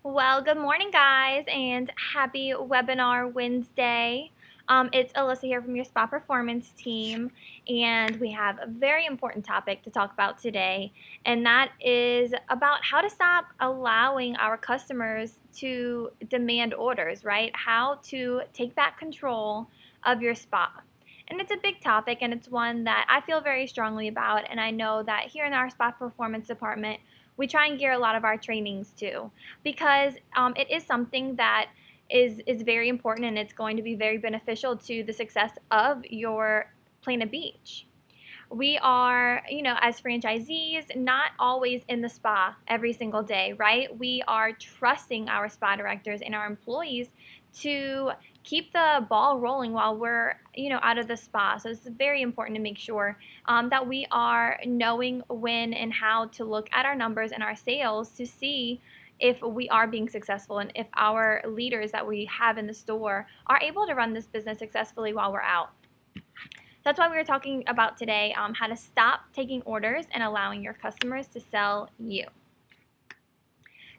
Well, good morning, guys, and happy Webinar Wednesday. It's Alyssa here from your Spa Performance team, and we have a very important topic to talk about today, and that is about how to stop allowing our customers to demand orders, right? How to take back control of your spa. And it's a big topic, and it's one that I feel very strongly about, and I know that here in our Spa Performance department, we try and gear a lot of our trainings to because it is something that is very important, and it's going to be very beneficial to the success of your Planet Beach. We are, as franchisees, not always in the spa every single day, right? We are trusting our spa directors and our employees to keep the ball rolling while we're, out of the spa. So it's very important to make sure that we are knowing when and how to look at our numbers and our sales to see if we are being successful and if our leaders that we have in the store are able to run this business successfully while we're out. That's why we were talking about today how to stop taking orders and allowing your customers to sell you.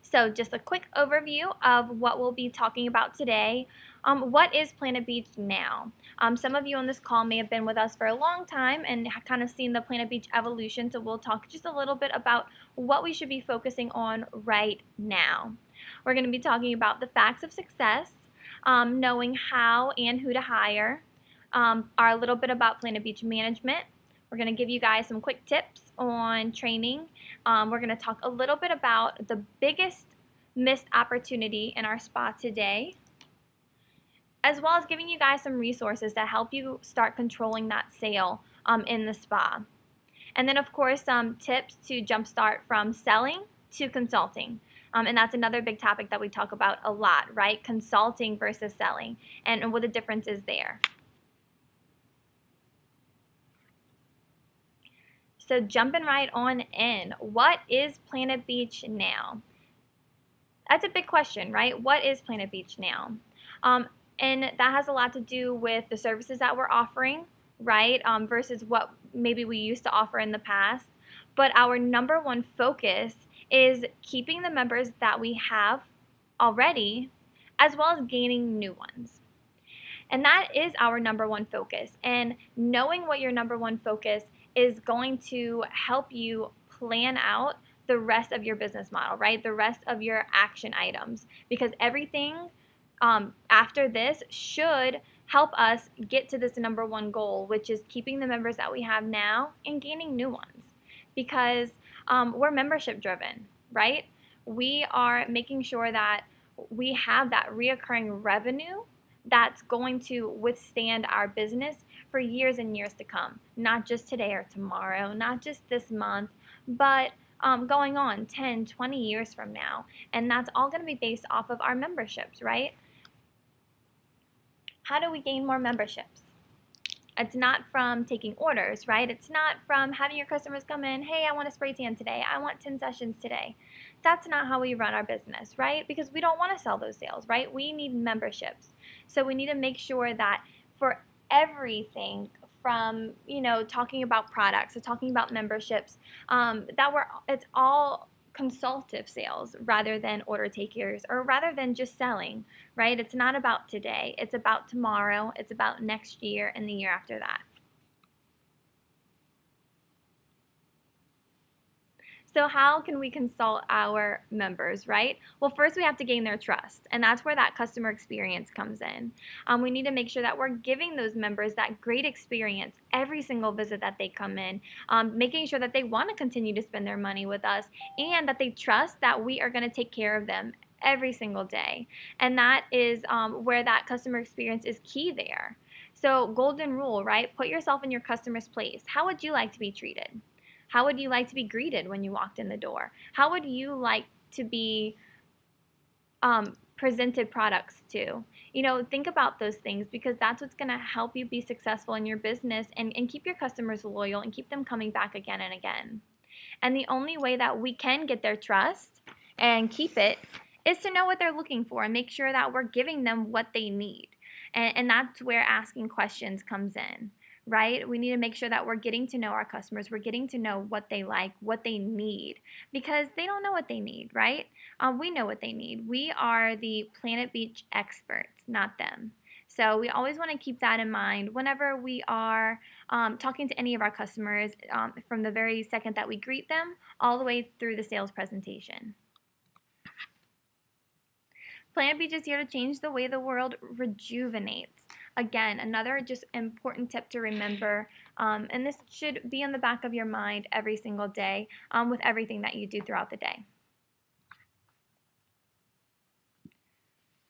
So just a quick overview of what we'll be talking about today. What is Planet Beach now? Some of you on this call may have been with us for a long time and have kind of seen the Planet Beach evolution, so we'll talk just a little bit about what we should be focusing on right now. We're going to be talking about the facts of success, knowing how and who to hire, a little bit about Planet Beach management. We're going to give you guys some quick tips on training. We're going to talk a little bit about the biggest missed opportunity in our spa today, as well as giving you guys some resources to help you start controlling that sale in the spa. And then, of course, some tips to jumpstart from selling to consulting. And that's another big topic that we talk about a lot, right? Consulting versus selling, and what the difference is there. So jumping right on in, what is Planet Beach now? That's a big question, right? What is Planet Beach now? And that has a lot to do with the services that we're offering, right? Versus what maybe we used to offer in the past. But our number one focus is keeping the members that we have already, as well as gaining new ones. And that is our number one focus. And knowing what your number one focus is going to help you plan out the rest of your business model, right? The rest of your action items. Because everything after this should help us get to this number one goal, which is keeping the members that we have now and gaining new ones. Because we're membership driven, right? We are making sure that we have that reoccurring revenue that's going to withstand our business for years and years to come. Not just today or tomorrow, not just this month, but going on 10, 20 years from now. And that's all going to be based off of our memberships, right? How do we gain more memberships? It's not from taking orders, right? It's not from having your customers come in, hey, I want a spray tan today. I want 10 sessions today. That's not how we run our business, right? Because we don't want to sell those sales, right? We need memberships. So we need to make sure that for everything from, talking about products or talking about memberships, it's all consultative sales rather than order takers or rather than just selling, right? It's not about today. It's about tomorrow. It's about next year and the year after that. So how can we consult our members, right? Well, first we have to gain their trust, and that's where that customer experience comes in. We need to make sure that we're giving those members that great experience every single visit that they come in, making sure that they want to continue to spend their money with us and that they trust that we are going to take care of them every single day. And that is where that customer experience is key there. So golden rule, right? Put yourself in your customer's place. How would you like to be treated? How would you like to be greeted when you walked in the door? How would you like to be presented products to? Think about those things because that's what's going to help you be successful in your business and keep your customers loyal and keep them coming back again and again. And the only way that we can get their trust and keep it is to know what they're looking for and make sure that we're giving them what they need. And that's where asking questions comes in, right? We need to make sure that we're getting to know our customers. We're getting to know what they like, what they need, because they don't know what they need, right? We know what they need. We are the Planet Beach experts, not them. So we always want to keep that in mind whenever we are talking to any of our customers, from the very second that we greet them all the way through the sales presentation. Planet Beach is here to change the way the world rejuvenates. Again, another just important tip to remember, and this should be in the back of your mind every single day with everything that you do throughout the day.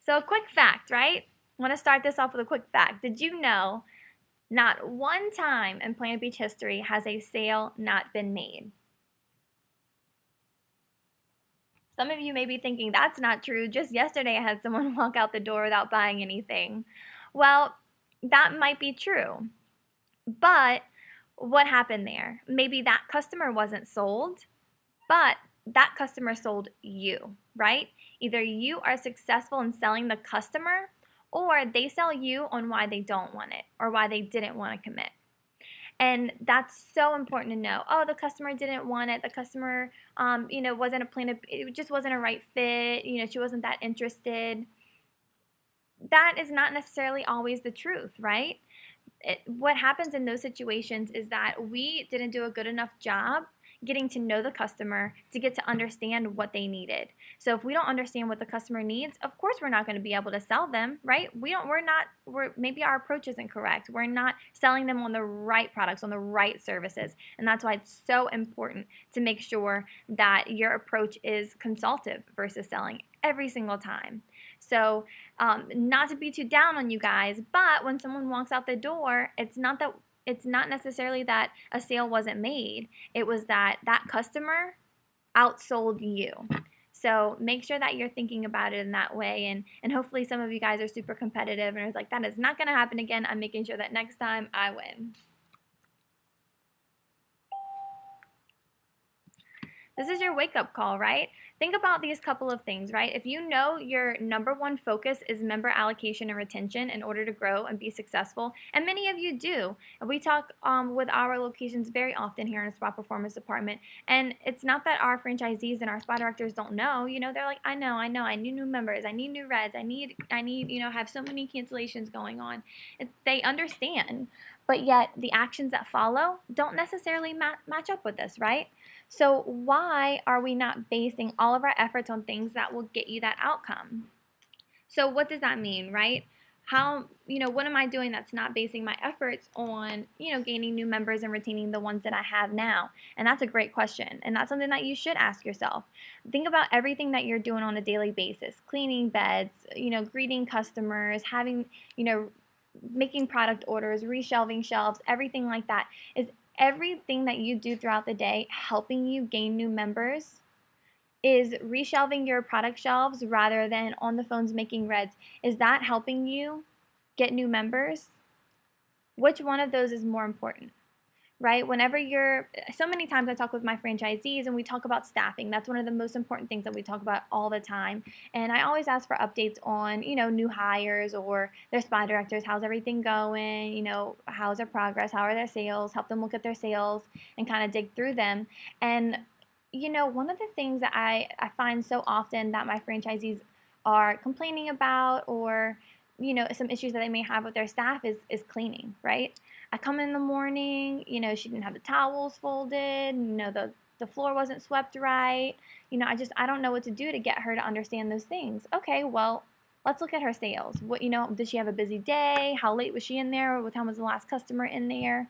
So a quick fact, right? I want to start this off with a quick fact. Did you know not one time in Planet Beach history has a sale not been made? Some of you may be thinking that's not true. Just yesterday I had someone walk out the door without buying anything. Well, that might be true. But what happened there? Maybe that customer wasn't sold, but that customer sold you, right? Either you are successful in selling the customer, or they sell you on why they don't want it or why they didn't want to commit. And that's so important to know. Oh, the customer didn't want it. The customer, wasn't a plan. It just wasn't a right fit. She wasn't that interested. That is not necessarily always the truth, right? What happens in those situations is that we didn't do a good enough job getting to know the customer to get to understand what they needed. So if we don't understand what the customer needs, of course we're not going to be able to sell them, right? Maybe our approach isn't correct. We're not selling them on the right products, on the right services. And that's why it's so important to make sure that your approach is consultative versus selling every single time. So not to be too down on you guys, but when someone walks out the door, it's not necessarily that a sale wasn't made. It was that customer outsold you. So make sure that you're thinking about it in that way, and hopefully some of you guys are super competitive and are like, that is not going to happen again. I'm making sure that next time I win. This is your wake-up call, right? Think about these couple of things, right? If you know your number one focus is member allocation and retention in order to grow and be successful, and many of you do. We talk with our locations very often here in the Spa Performance Department, and it's not that our franchisees and our spa directors don't know. They're like, I know, I need new members, I need new reds, I need, have so many cancellations going on. They understand, but yet the actions that follow don't necessarily match up with this, right? So why are we not basing all of our efforts on things that will get you that outcome? So what does that mean, right? What am I doing that's not basing my efforts on, gaining new members and retaining the ones that I have now? And that's a great question. And that's something that you should ask yourself. Think about everything that you're doing on a daily basis: cleaning beds, greeting customers, having, making product orders, reshelving shelves, everything like that. Is everything that you do throughout the day helping you gain new members? Is reshelving your product shelves rather than on the phones making reds, is that helping you get new members? Which one of those is more important, right? So many times I talk with my franchisees and we talk about staffing. That's one of the most important things that we talk about all the time. And I always ask for updates on, new hires or their spa directors. How's everything going? How's their progress? How are their sales? Help them look at their sales and kind of dig through them. And, one of the things that I find so often that my franchisees are complaining about, or, some issues that they may have with their staff is cleaning, right? I come in the morning, she didn't have the towels folded, the floor wasn't swept right. I don't know what to do to get her to understand those things. Okay, well, let's look at her sales. Did she have a busy day? How late was she in there? What time was the last customer in there?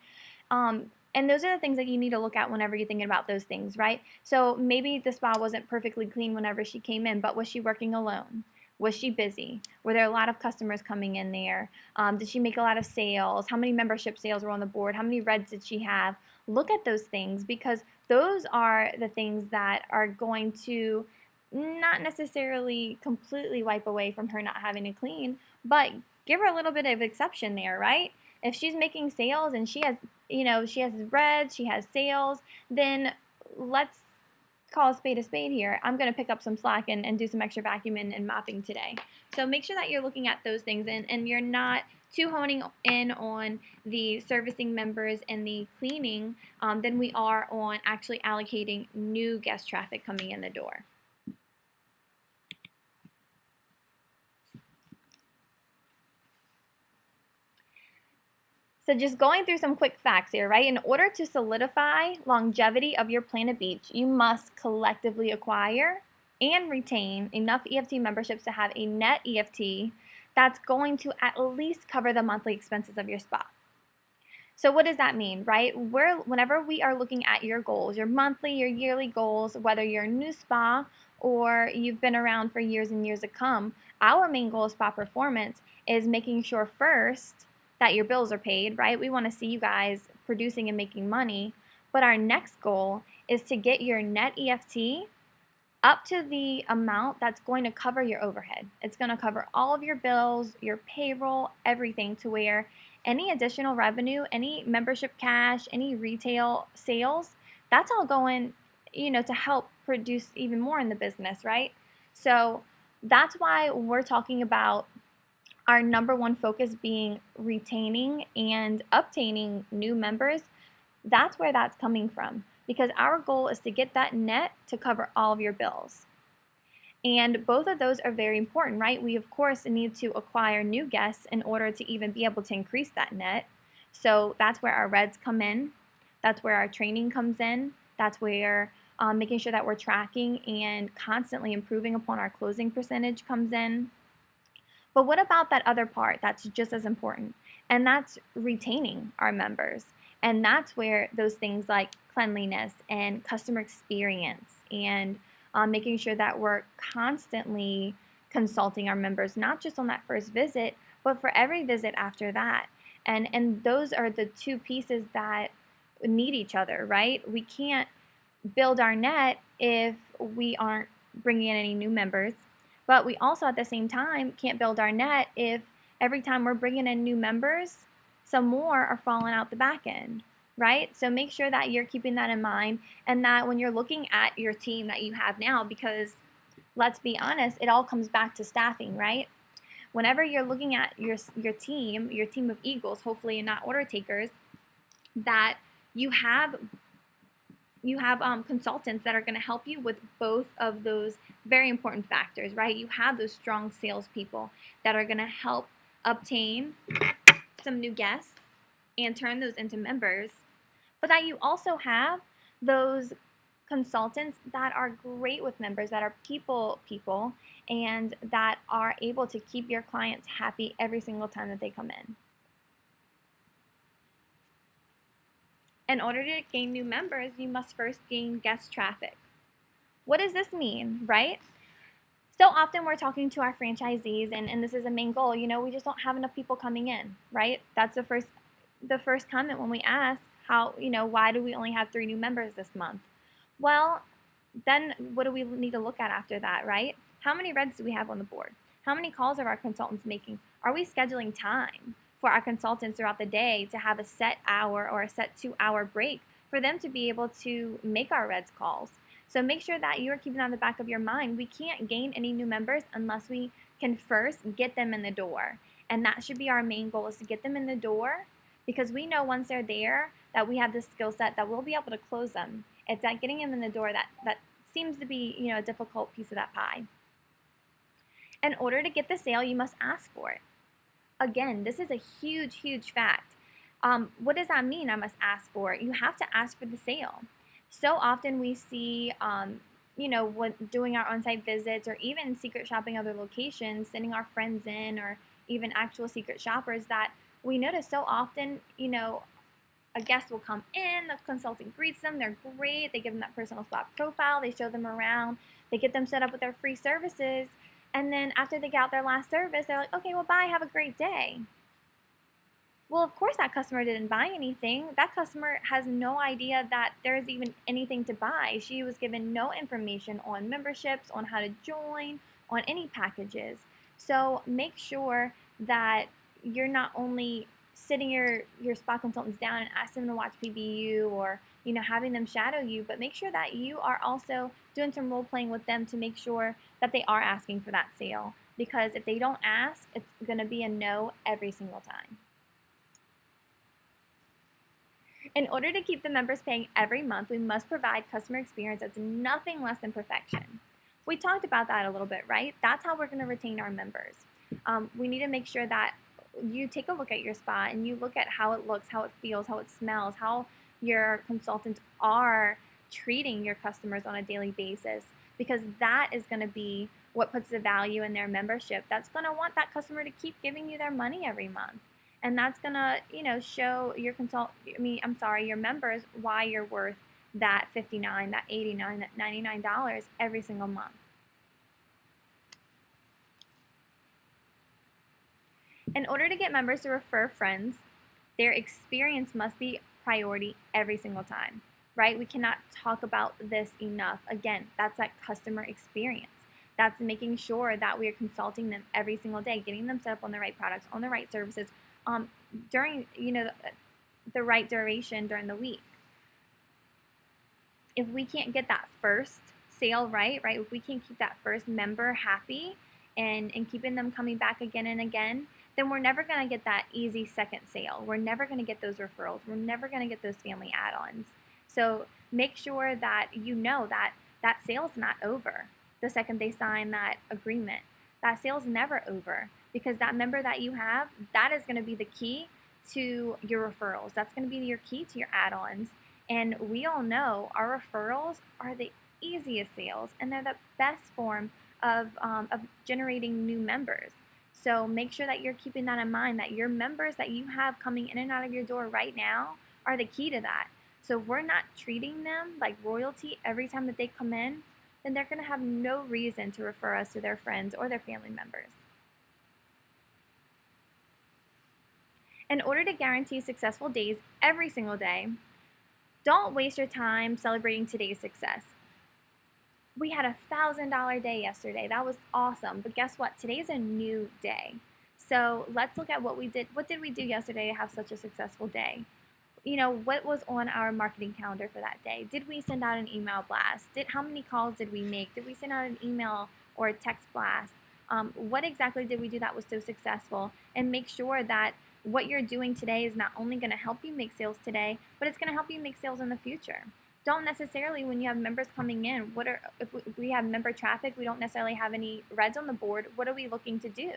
And those are the things that you need to look at whenever you're thinking about those things, right? So maybe the spa wasn't perfectly clean whenever she came in, but was she working alone? Was she busy? Were there a lot of customers coming in there? Did she make a lot of sales? How many membership sales were on the board? How many reds did she have? Look at those things, because those are the things that are going to not necessarily completely wipe away from her not having to clean, but give her a little bit of exception there, right? If she's making sales and she has reds, she has sales, then let's call a spade here. I'm going to pick up some slack and do some extra vacuuming and mopping today. So make sure that you're looking at those things and you're not too honing in on the servicing members and the cleaning than we are on actually allocating new guest traffic coming in the door. So just going through some quick facts here, right? In order to solidify longevity of your Planet Beach, you must collectively acquire and retain enough EFT memberships to have a net EFT that's going to at least cover the monthly expenses of your spa. So what does that mean, right? Whenever we are looking at your goals, your monthly, your yearly goals, whether you're a new spa or you've been around for years and years to come, our main goal of Spa Performance is making sure first that your bills are paid, right? We want to see you guys producing and making money. But our next goal is to get your net EFT up to the amount that's going to cover your overhead. It's going to cover all of your bills, your payroll, everything, to where any additional revenue, any membership cash, any retail sales, that's all going, to help produce even more in the business, right? So that's why we're talking about our number one focus being retaining and obtaining new members. That's where that's coming from, because our goal is to get that net to cover all of your bills. And both of those are very important, right? We, of course, need to acquire new guests in order to even be able to increase that net. So that's where our reds come in. That's where our training comes in. That's where making sure that we're tracking and constantly improving upon our closing percentage comes in. But what about that other part that's just as important? And that's retaining our members. And that's where those things like cleanliness and customer experience and making sure that we're constantly consulting our members, not just on that first visit, but for every visit after that. And those are the two pieces that need each other, right? We can't build our net if we aren't bringing in any new members. But we also, at the same time, can't build our net if every time we're bringing in new members, some more are falling out the back end, right? So make sure that you're keeping that in mind, and that when you're looking at your team that you have now, because let's be honest, it all comes back to staffing, right? Whenever you're looking at your team of eagles, hopefully not order takers, that you have consultants that are going to help you with both of those very important factors, right? You have those strong salespeople that are going to help obtain some new guests and turn those into members, but that you also have those consultants that are great with members, that are people, and that are able to keep your clients happy every single time that they come in. In order to gain new members, you must first gain guest traffic. What does this mean, right? So often we're talking to our franchisees, and this is a main goal. We just don't have enough people coming in, right? That's the first comment when we ask why do we only have 3 new members this month? Well, then what do we need to look at after that, right? How many reds do we have on the board? How many calls are our consultants making? Are we scheduling time for our consultants throughout the day to have a set hour or a set 2-hour break for them to be able to make our reds calls? So make sure that you are keeping that in the back of your mind. We can't gain any new members unless we can first get them in the door. And that should be our main goal, is to get them in the door, because we know once they're there that we have the skill set that we'll be able to close them. It's that getting them in the door that seems to be a difficult piece of that pie. In order to get the sale, you must ask for it. Again, this is a huge, huge fact. What does that mean, I must ask for it? You have to ask for the sale. So often we see, when doing our on-site visits or even secret shopping other locations, sending our friends in, or even actual secret shoppers, that we notice so often, a guest will come in, the consultant greets them, they're great, they give them that personal spa profile, they show them around, they get them set up with their free services, and then after they get out their last service, they're like, okay, well, bye, have a great day. Well, of course that customer didn't buy anything. That customer has no idea that there's even anything to buy. She was given no information on memberships, on how to join, on any packages. So make sure that you're not only sitting your spa consultants down and ask them to watch PBU or having them shadow you, but make sure that you are also doing some role playing with them to make sure that they are asking for that sale. Because if they don't ask, it's going to be a no every single time. In order to keep the members paying every month, we must provide customer experience that's nothing less than perfection. We talked about that a little bit, right? That's how we're going to retain our members. We need to make sure that you take a look at your spa and you look at how it looks, how it feels, how it smells, how your consultants are treating your customers on a daily basis, because that is going to be what puts the value in their membership. That's going to want that customer to keep giving you their money every month. And that's going to, show your members why you're worth that $59, that $89, that $99 every single month. In order to get members to refer friends, their experience must be priority every single time, right? We cannot talk about this enough. Again, that's that customer experience. That's making sure that we are consulting them every single day, getting them set up on the right products, on the right services, during the right duration during the week. If we can't get that first sale right, if we can't keep that first member happy and keeping them coming back again and again, then we're never going to get that easy second sale. We're never going to get those referrals. We're never going to get those family add-ons. So make sure that you know that that sale's not over the second they sign that agreement. That sale's never over, because that member that you have, that is going to be the key to your referrals. That's going to be your key to your add-ons. And we all know our referrals are the easiest sales, and they're the best form of generating new members. So make sure that you're keeping that in mind, that your members that you have coming in and out of your door right now are the key to that. So if we're not treating them like royalty every time that they come in, then they're going to have no reason to refer us to their friends or their family members. In order to guarantee successful days every single day, don't waste your time celebrating today's success. We had a $1,000 day yesterday. That was awesome. But guess what? Today's a new day. So let's look at what we did. What did we do yesterday to have such a successful day? What was on our marketing calendar for that day? Did we send out an email blast? How many calls did we make? Did we send out an email or a text blast? What exactly did we do that was so successful? And make sure that what you're doing today is not only going to help you make sales today, but it's going to help you make sales in the future. Don't necessarily, when you have members coming in, if we have member traffic, we don't necessarily have any reds on the board, what are we looking to do?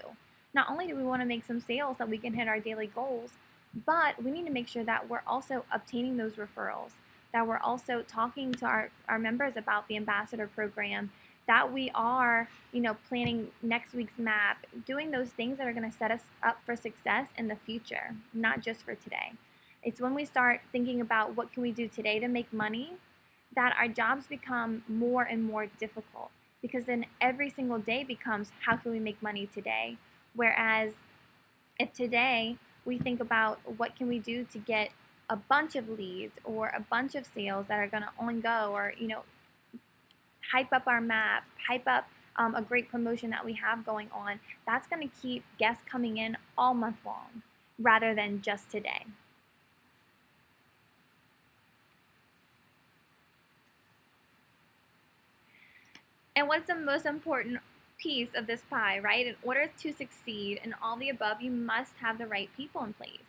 Not only do we want to make some sales that we can hit our daily goals, but we need to make sure that we're also obtaining those referrals, that we're also talking to our members about the ambassador program, that we are, planning next week's map, doing those things that are going to set us up for success in the future, not just for today. It's when we start thinking about what can we do today to make money that our jobs become more and more difficult, because then every single day becomes how can we make money today. Whereas if today we think about what can we do to get a bunch of leads or a bunch of sales that are going to on go, or hype up our map, hype up a great promotion that we have going on, that's going to keep guests coming in all month long rather than just today. And what's the most important piece of this pie, right? In order to succeed in all the above, you must have the right people in place.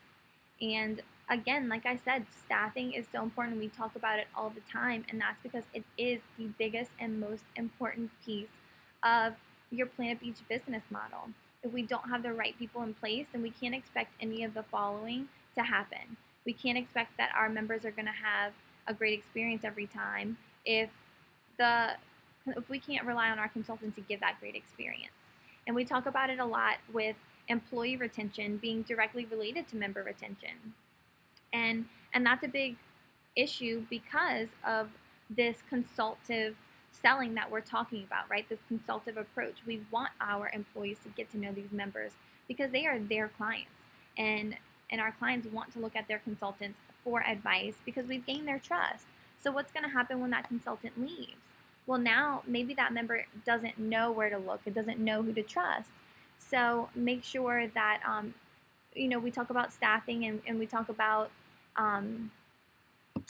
And again, like I said, staffing is so important. We talk about it all the time, and that's because it is the biggest and most important piece of your Planet Beach business model. If we don't have the right people in place, then we can't expect any of the following to happen. We can't expect that our members are going to have a great experience every time if we can't rely on our consultants to give that great experience. And we talk about it a lot with employee retention being directly related to member retention. And that's a big issue because of this consultative selling that we're talking about, right? This consultative approach. We want our employees to get to know these members because they are their clients. And our clients want to look at their consultants for advice because we've gained their trust. So what's going to happen when that consultant leaves? Well, now maybe that member doesn't know where to look. It doesn't know who to trust. So make sure that, we talk about staffing and we talk about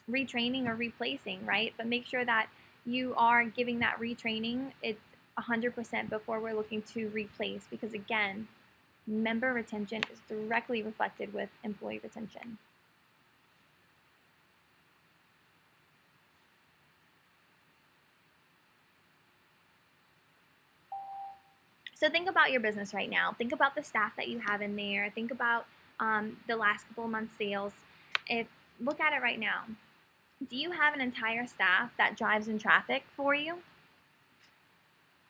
retraining or replacing, right? But make sure that you are giving that retraining it's 100% before we're looking to replace, because again, member retention is directly reflected with employee retention. So think about your business right now. Think about the staff that you have in there. Think about the last couple of months' sales. Look at it right now. Do you have an entire staff that drives in traffic for you?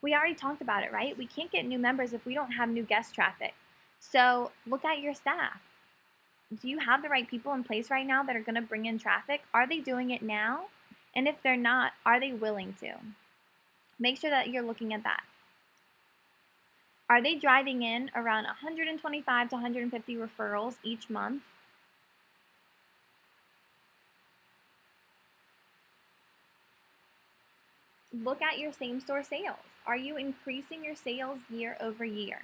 We already talked about it, right? We can't get new members if we don't have new guest traffic. So look at your staff. Do you have the right people in place right now that are going to bring in traffic? Are they doing it now? And if they're not, are they willing to? Make sure that you're looking at that. Are they driving in around 125 to 150 referrals each month? Look at your same-store sales. Are you increasing your sales year over year?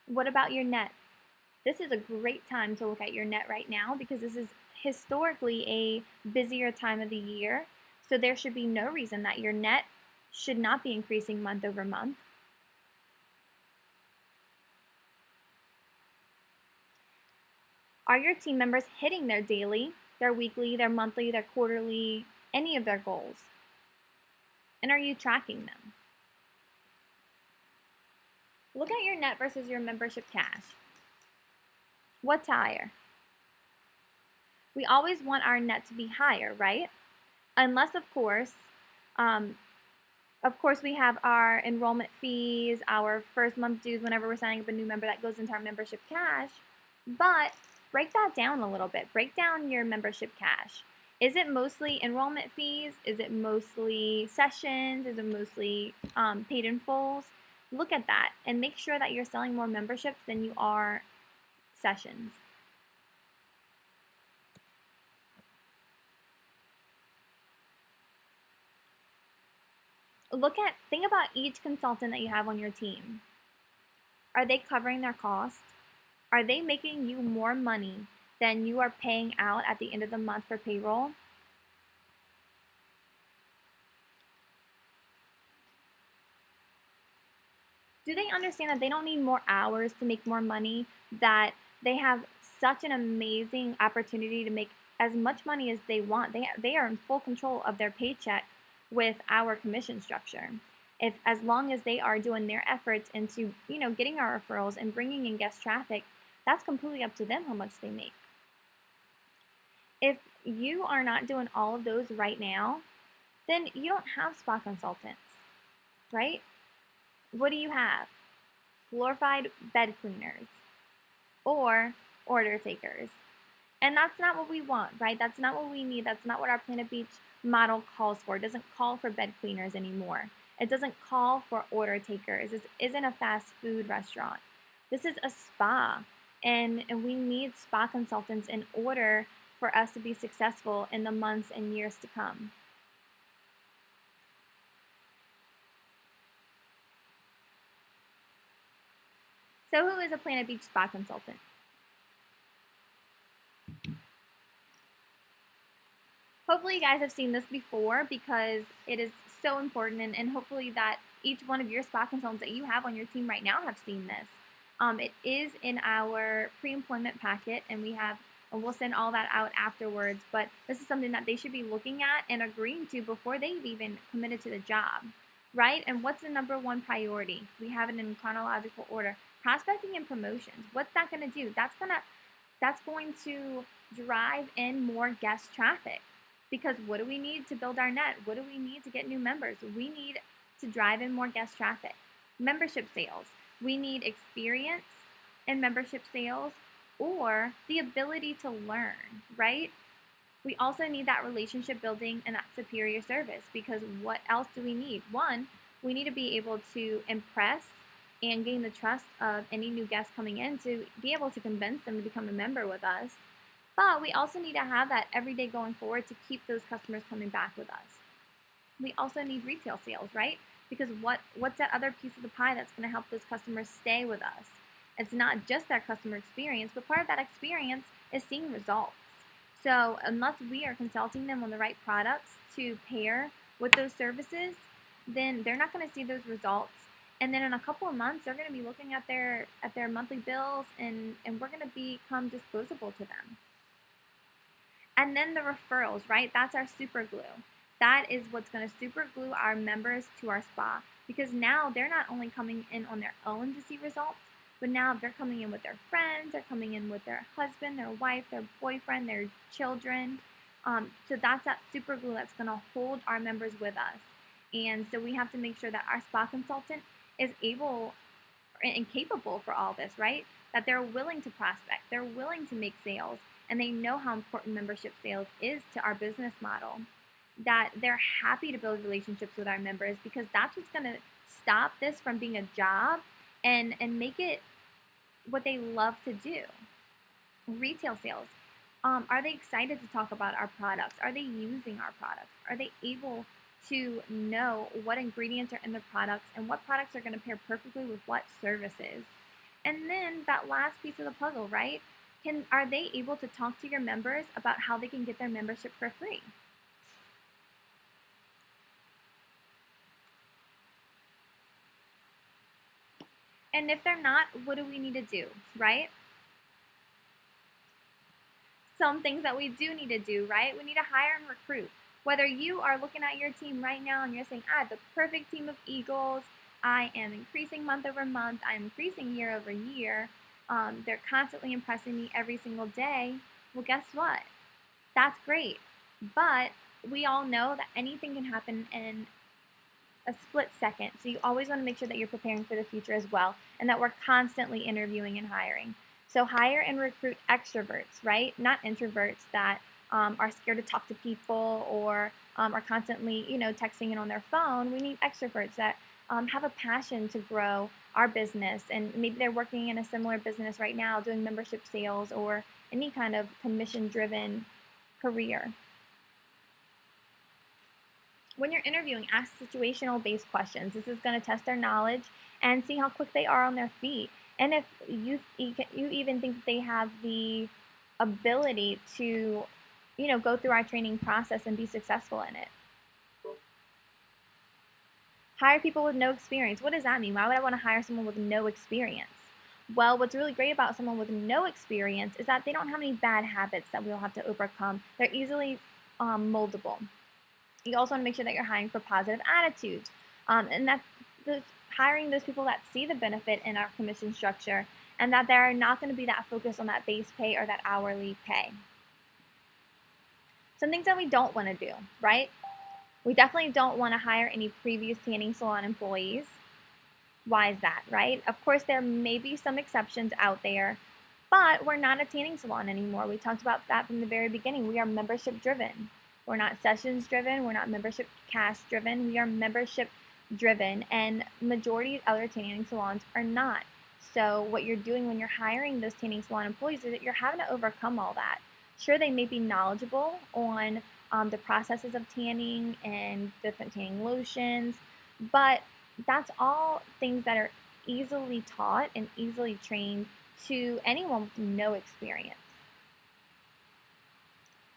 What about your net? This is a great time to look at your net right now because this is historically a busier time of the year. So there should be no reason that your net should not be increasing month over month. Are your team members hitting their daily, their weekly, their monthly, their quarterly, any of their goals? And are you tracking them? Look at your net versus your membership cash. What's higher? We always want our net to be higher, right? Unless, of course, we have our enrollment fees, our first month dues whenever we're signing up a new member that goes into our membership cash. But break that down a little bit. Break down your membership cash. Is it mostly enrollment fees? Is it mostly sessions? Is it mostly paid in fulls? Look at that and make sure that you're selling more memberships than you are sessions. Think about each consultant that you have on your team. Are they covering their costs? Are they making you more money than you are paying out at the end of the month for payroll? Do they understand that they don't need more hours to make more money, that they have such an amazing opportunity to make as much money as they want? They are in full control of their paycheck with our commission structure. As long as they are doing their efforts into, getting our referrals and bringing in guest traffic, that's completely up to them how much they make. If you are not doing all of those right now, then you don't have spa consultants, right? What do you have? Glorified bed cleaners or order takers. And that's not what we want, right? That's not what we need. That's not what our Planet Beach model calls for. It doesn't call for bed cleaners anymore. It doesn't call for order takers. This isn't a fast food restaurant. This is a spa, and we need spa consultants in order for us to be successful in the months and years to come. So who is a Planet Beach spa consultant? Hopefully you guys have seen this before because it is so important, and hopefully that each one of your spa consultants that you have on your team right now have seen this. It is in our pre-employment packet, and we'll send all that out afterwards, but this is something that they should be looking at and agreeing to before they've even committed to the job, right? And what's the number one priority? We have it in chronological order. Prospecting and promotions. What's that going to do? That's going to drive in more guest traffic. Because what do we need to build our net? What do we need to get new members? We need to drive in more guest traffic. Membership sales. We need experience in membership sales or the ability to learn, right? We also need that relationship building and that superior service, because what else do we need? One, we need to be able to impress and gain the trust of any new guests coming in to be able to convince them to become a member with us. But we also need to have that every day going forward to keep those customers coming back with us. We also need retail sales, right? Because what's that other piece of the pie that's going to help those customers stay with us? It's not just that customer experience, but part of that experience is seeing results. So unless we are consulting them on the right products to pair with those services, then they're not going to see those results. And then in a couple of months, they're going to be looking at their monthly bills, and we're going to become disposable to them. And then the referrals, right? That's our super glue. That is what's going to super glue our members to our spa, because now they're not only coming in on their own to see results, but now they're coming in with their friends, they're coming in with their husband, their wife, their boyfriend, their children. So that's that super glue that's going to hold our members with us. And so we have to make sure that our spa consultant is able and capable for all this, right? That they're willing to prospect, they're willing to make sales, and they know how important membership sales is to our business model. That they're happy to build relationships with our members, because that's what's going to stop this from being a job and make it what they love to do. Retail sales. Are they excited to talk about our products? Are they using our products? Are they able to know what ingredients are in the products and what products are going to pair perfectly with what services? And then that last piece of the puzzle, right? Are they able to talk to your members about how they can get their membership for free? And if they're not, what do we need to do, right? Some things that we do need to do, right? We need to hire and recruit. Whether you are looking at your team right now and you're saying, I have the perfect team of Eagles, I am increasing month over month, I'm increasing year over year, they're constantly impressing me every single day. Well, guess what? That's great. But we all know that anything can happen in a split second. So you always want to make sure that you're preparing for the future as well, and that we're constantly interviewing and hiring. So hire and recruit extroverts, right? Not introverts that are scared to talk to people, or are constantly, texting in on their phone. We need extroverts that have a passion to grow our business, and maybe they're working in a similar business right now, doing membership sales or any kind of commission-driven career. When you're interviewing, ask situational based questions. This is going to test their knowledge and see how quick they are on their feet. And if you even think that they have the ability to, go through our training process and be successful in it. Hire people with no experience. What does that mean? Why would I want to hire someone with no experience? Well, what's really great about someone with no experience is that they don't have any bad habits that we'll have to overcome. They're easily moldable. You also want to make sure that you're hiring for positive attitudes, and that hiring those people that see the benefit in our commission structure, and that they're not going to be that focused on that base pay or that hourly pay. Some things that we don't want to do, right? We definitely don't want to hire any previous tanning salon employees. Why is that, right? Of course, there may be some exceptions out there, but we're not a tanning salon anymore. We talked about that from the very beginning. We are membership driven. We're not sessions driven. We're not membership cash driven. We are membership driven, and majority of other tanning salons are not. So what you're doing when you're hiring those tanning salon employees is that you're having to overcome all that. Sure, they may be knowledgeable on the processes of tanning and different tanning lotions, but that's all things that are easily taught and easily trained to anyone with no experience.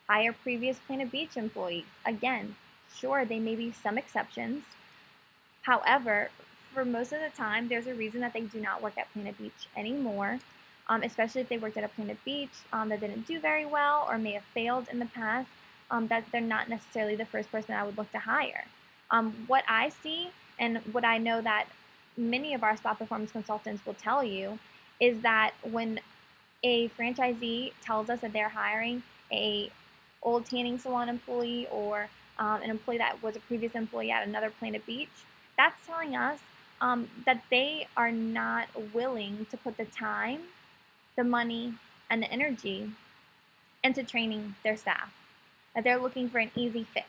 Hire previous Planet Beach employees. Again, sure, they may be some exceptions. However, for most of the time, there's a reason that they do not work at Planet Beach anymore, especially if they worked at a Planet Beach that didn't do very well or may have failed in the past, that they're not necessarily the first person I would look to hire. What I see and what I know that many of our spa performance consultants will tell you is that when a franchisee tells us that they're hiring a old tanning salon employee or an employee that was a previous employee at another Planet Beach, that's telling us that they are not willing to put the time, the money, and the energy into training their staff. That they're looking for an easy fix.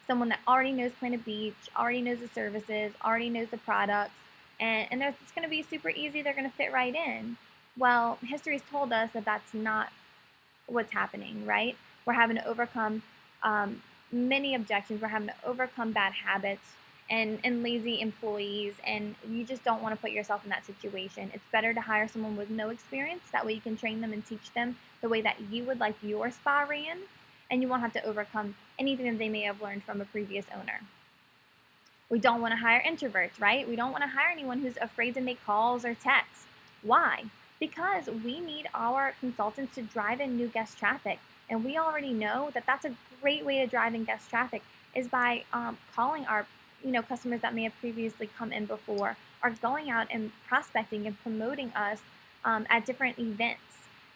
Someone that already knows Planet Beach, already knows the services, already knows the products, and it's going to be super easy. They're going to fit right in. Well, history's told us that that's not what's happening, right? We're having to overcome many objections. We're having to overcome bad habits, and lazy employees, and you just don't want to put yourself in that situation. It's better to hire someone with no experience. That way you can train them and teach them the way that you would like your spa ran, and you won't have to overcome anything that they may have learned from a previous owner. We don't want to hire introverts, right? We don't want to hire anyone who's afraid to make calls or texts. Why? Because we need our consultants to drive in new guest traffic. And we already know that that's a great way to drive in guest traffic is by calling our customers that may have previously come in before, or going out and prospecting and promoting us at different events.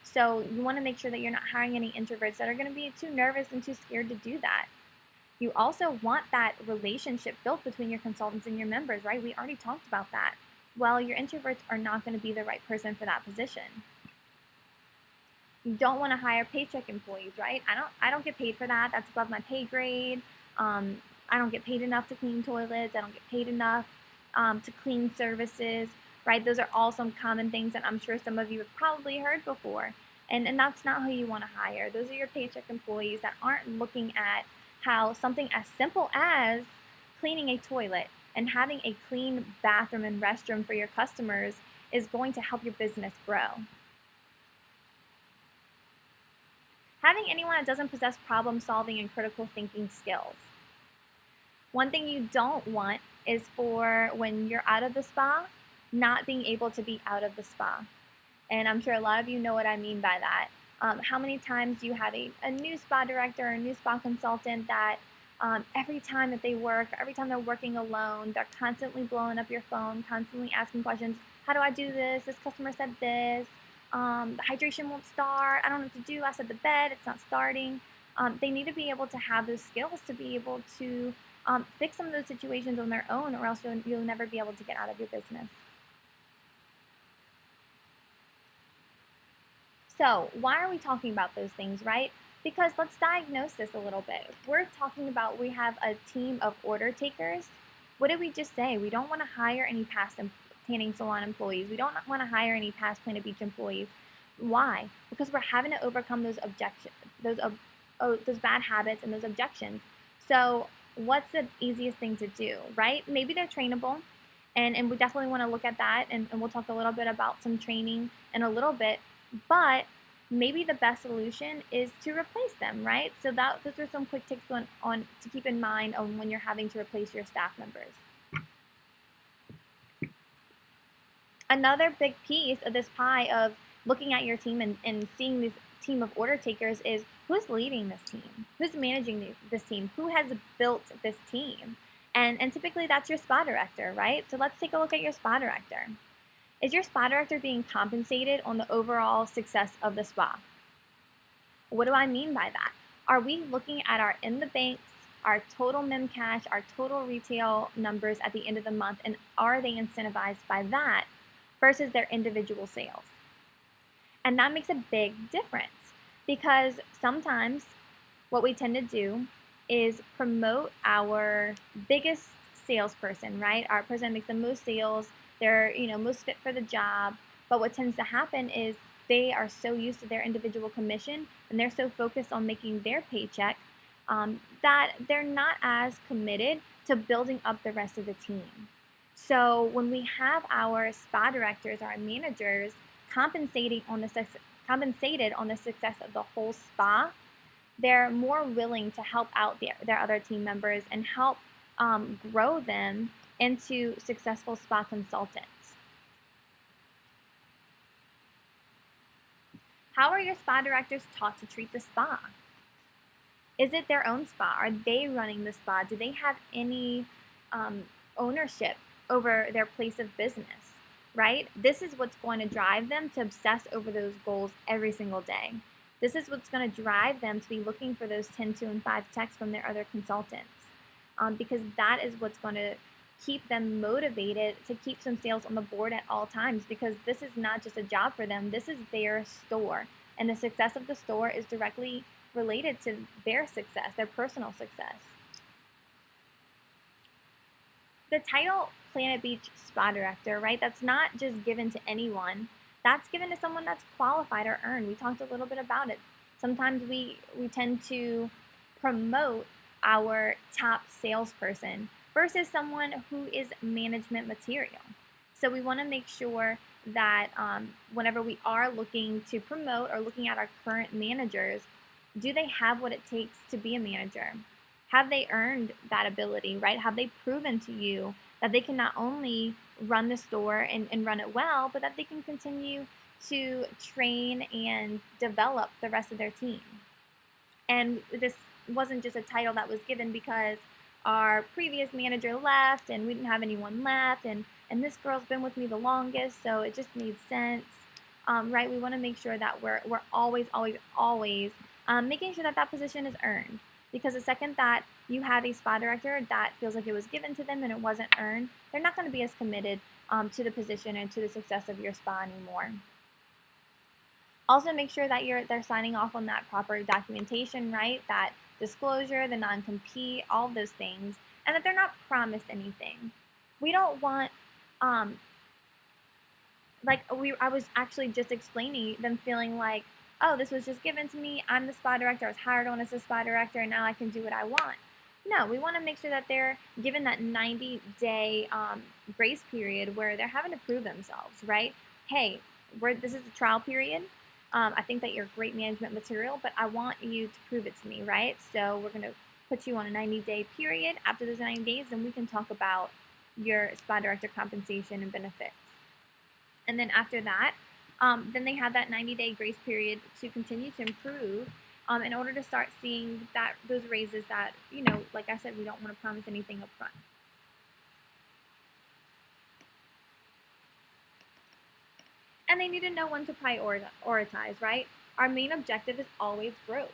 So you want to make sure that you're not hiring any introverts that are going to be too nervous and too scared to do that. You also want that relationship built between your consultants and your members, right? We already talked about that. Well, your introverts are not going to be the right person for that position. You don't want to hire paycheck employees, right? I don't get paid for that. That's above my pay grade. I don't get paid enough to clean toilets. I don't get paid enough to clean services, right? Those are all some common things that I'm sure some of you have probably heard before. And that's not who you want to hire. Those are your paycheck employees that aren't looking at how something as simple as cleaning a toilet and having a clean bathroom and restroom for your customers is going to help your business grow. Having anyone that doesn't possess problem solving and critical thinking skills. One thing you don't want is for when you're out of the spa, not being able to be out of the spa. And I'm sure a lot of you know what I mean by that. How many times do you have a new spa director or a new spa consultant that every time that they work, every time they're working alone, they're constantly blowing up your phone, constantly asking questions. How do I do this? This customer said this. The hydration won't start. I don't know what to do. I set the bed. It's not starting. They need to be able to have those skills to be able to fix some of those situations on their own, or else you'll never be able to get out of your business. So why are we talking about those things, right? Because let's diagnose this a little bit. We're talking about we have a team of order takers. What did we just say? We don't want to hire any past tanning salon employees. We don't want to hire any past Planet Beach employees. Why? Because we're having to overcome those those bad habits and those objections. So what's the easiest thing to do, right? Maybe they're trainable, and we definitely want to look at that, and we'll talk a little bit about some training in a little bit. But maybe the best solution is to replace them, right? So those are some quick tips on to keep in mind on when you're having to replace your staff members. Another big piece of this pie of looking at your team and seeing this team of order takers is who's leading this team, who's managing this team, who has built this team. And typically that's your spa director, right? So let's take a look at your spa director. Is your spa director being compensated on the overall success of the spa? What do I mean by that? Are we looking at our in the banks, our total mem cash, our total retail numbers at the end of the month, and are they incentivized by that versus their individual sales? And that makes a big difference, because sometimes what we tend to do is promote our biggest salesperson, right? Our person that makes the most sales. They're most fit for the job. But what tends to happen is they are so used to their individual commission, and they're so focused on making their paycheck that they're not as committed to building up the rest of the team. So when we have our spa directors, our managers compensated on the success of the whole spa, they're more willing to help out their other team members and help grow them into successful spa consultants. How are your spa directors taught to treat the spa? Is it their own spa? Are they running the spa? Do they have any ownership over their place of business, right? This is what's going to drive them to obsess over those goals every single day. This is what's going to drive them to be looking for those 10, 2, and 5 texts from their other consultants, because that is what's going to keep them motivated to keep some sales on the board at all times, because this is not just a job for them. This is their store, and the success of the store is directly related to their success, their personal success. The title Planet Beach Spa Director, right? That's not just given to anyone. That's given to someone that's qualified or earned. We talked a little bit about it. Sometimes we tend to promote our top salesperson, versus someone who is management material. So we want to make sure that whenever we are looking to promote or looking at our current managers, do they have what it takes to be a manager? Have they earned that ability, right? Have they proven to you that they can not only run the store and run it well, but that they can continue to train and develop the rest of their team? And this wasn't just a title that was given because our previous manager left and we didn't have anyone left, and this girl's been with me the longest, so it just made sense, right? We want to make sure that we're always making sure that that position is earned, because the second that you have a spa director that feels like it was given to them and it wasn't earned, they're not going to be as committed to the position and to the success of your spa anymore. Also, make sure that they're signing off on that proper documentation, right? That disclosure, the non-compete, all of those things, and that they're not promised anything. We don't want, I was actually just explaining them feeling like, oh, this was just given to me. I'm the spa director. I was hired on as a spa director, and now I can do what I want. No, we want to make sure that they're given that 90-day grace period where they're having to prove themselves, right? Hey, this is a trial period. I think that you're great management material, but I want you to prove it to me, right? So we're going to put you on a 90-day period. After those 90 days, then we can talk about your spa director compensation and benefits. And then after that, then they have that 90-day grace period to continue to improve in order to start seeing that those raises that, like I said, we don't want to promise anything up front. And they need to know when to prioritize, right? Our main objective is always growth,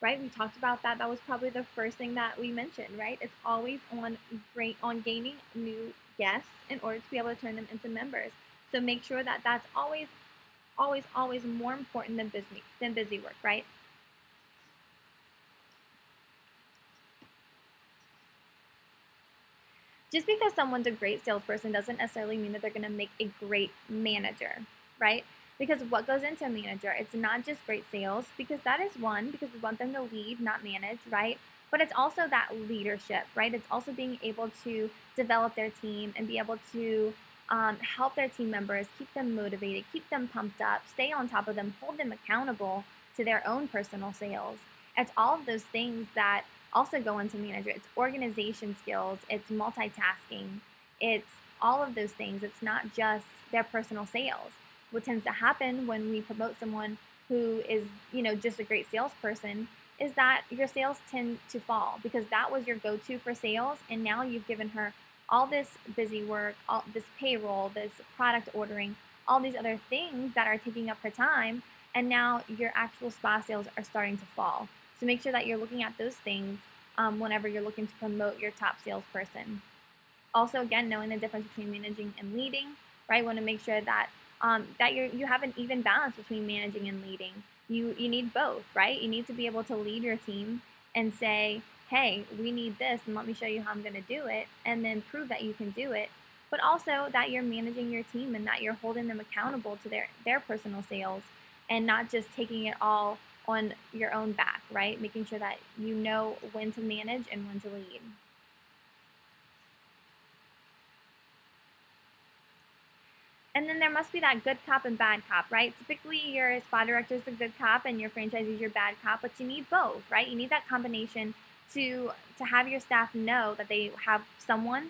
right? We talked about that. That was probably the first thing that we mentioned, right? It's always on gaining new guests in order to be able to turn them into members. So make sure that that's always more important than busy work, right? Just because someone's a great salesperson doesn't necessarily mean that they're going to make a great manager, right? Because what goes into a manager, it's not just great sales, because that is one, because we want them to lead, not manage, right? But it's also that leadership, right? It's also being able to develop their team and be able to help their team members, keep them motivated, keep them pumped up, stay on top of them, hold them accountable to their own personal sales. It's all of those things that also go into manager. It's organization skills, it's multitasking, it's all of those things. It's not just their personal sales. What tends to happen when we promote someone who is, just a great salesperson is that your sales tend to fall, because that was your go-to for sales, and now you've given her all this busy work, all this payroll, this product ordering, all these other things that are taking up her time, and now your actual spa sales are starting to fall. So make sure that you're looking at those things whenever you're looking to promote your top salesperson. Also, again, knowing the difference between managing and leading, right? Want to make sure that you have an even balance between managing and leading. You need both, right? You need to be able to lead your team and say, hey, we need this, and let me show you how I'm going to do it, and then prove that you can do it. But also that you're managing your team and that you're holding them accountable to their personal sales, and not just taking it all on your own back, right? Making sure that you know when to manage and when to lead. And then there must be that good cop and bad cop, right? Typically, your spa director is the good cop and your franchisee is your bad cop, but you need both, right? You need that combination to have your staff know that they have someone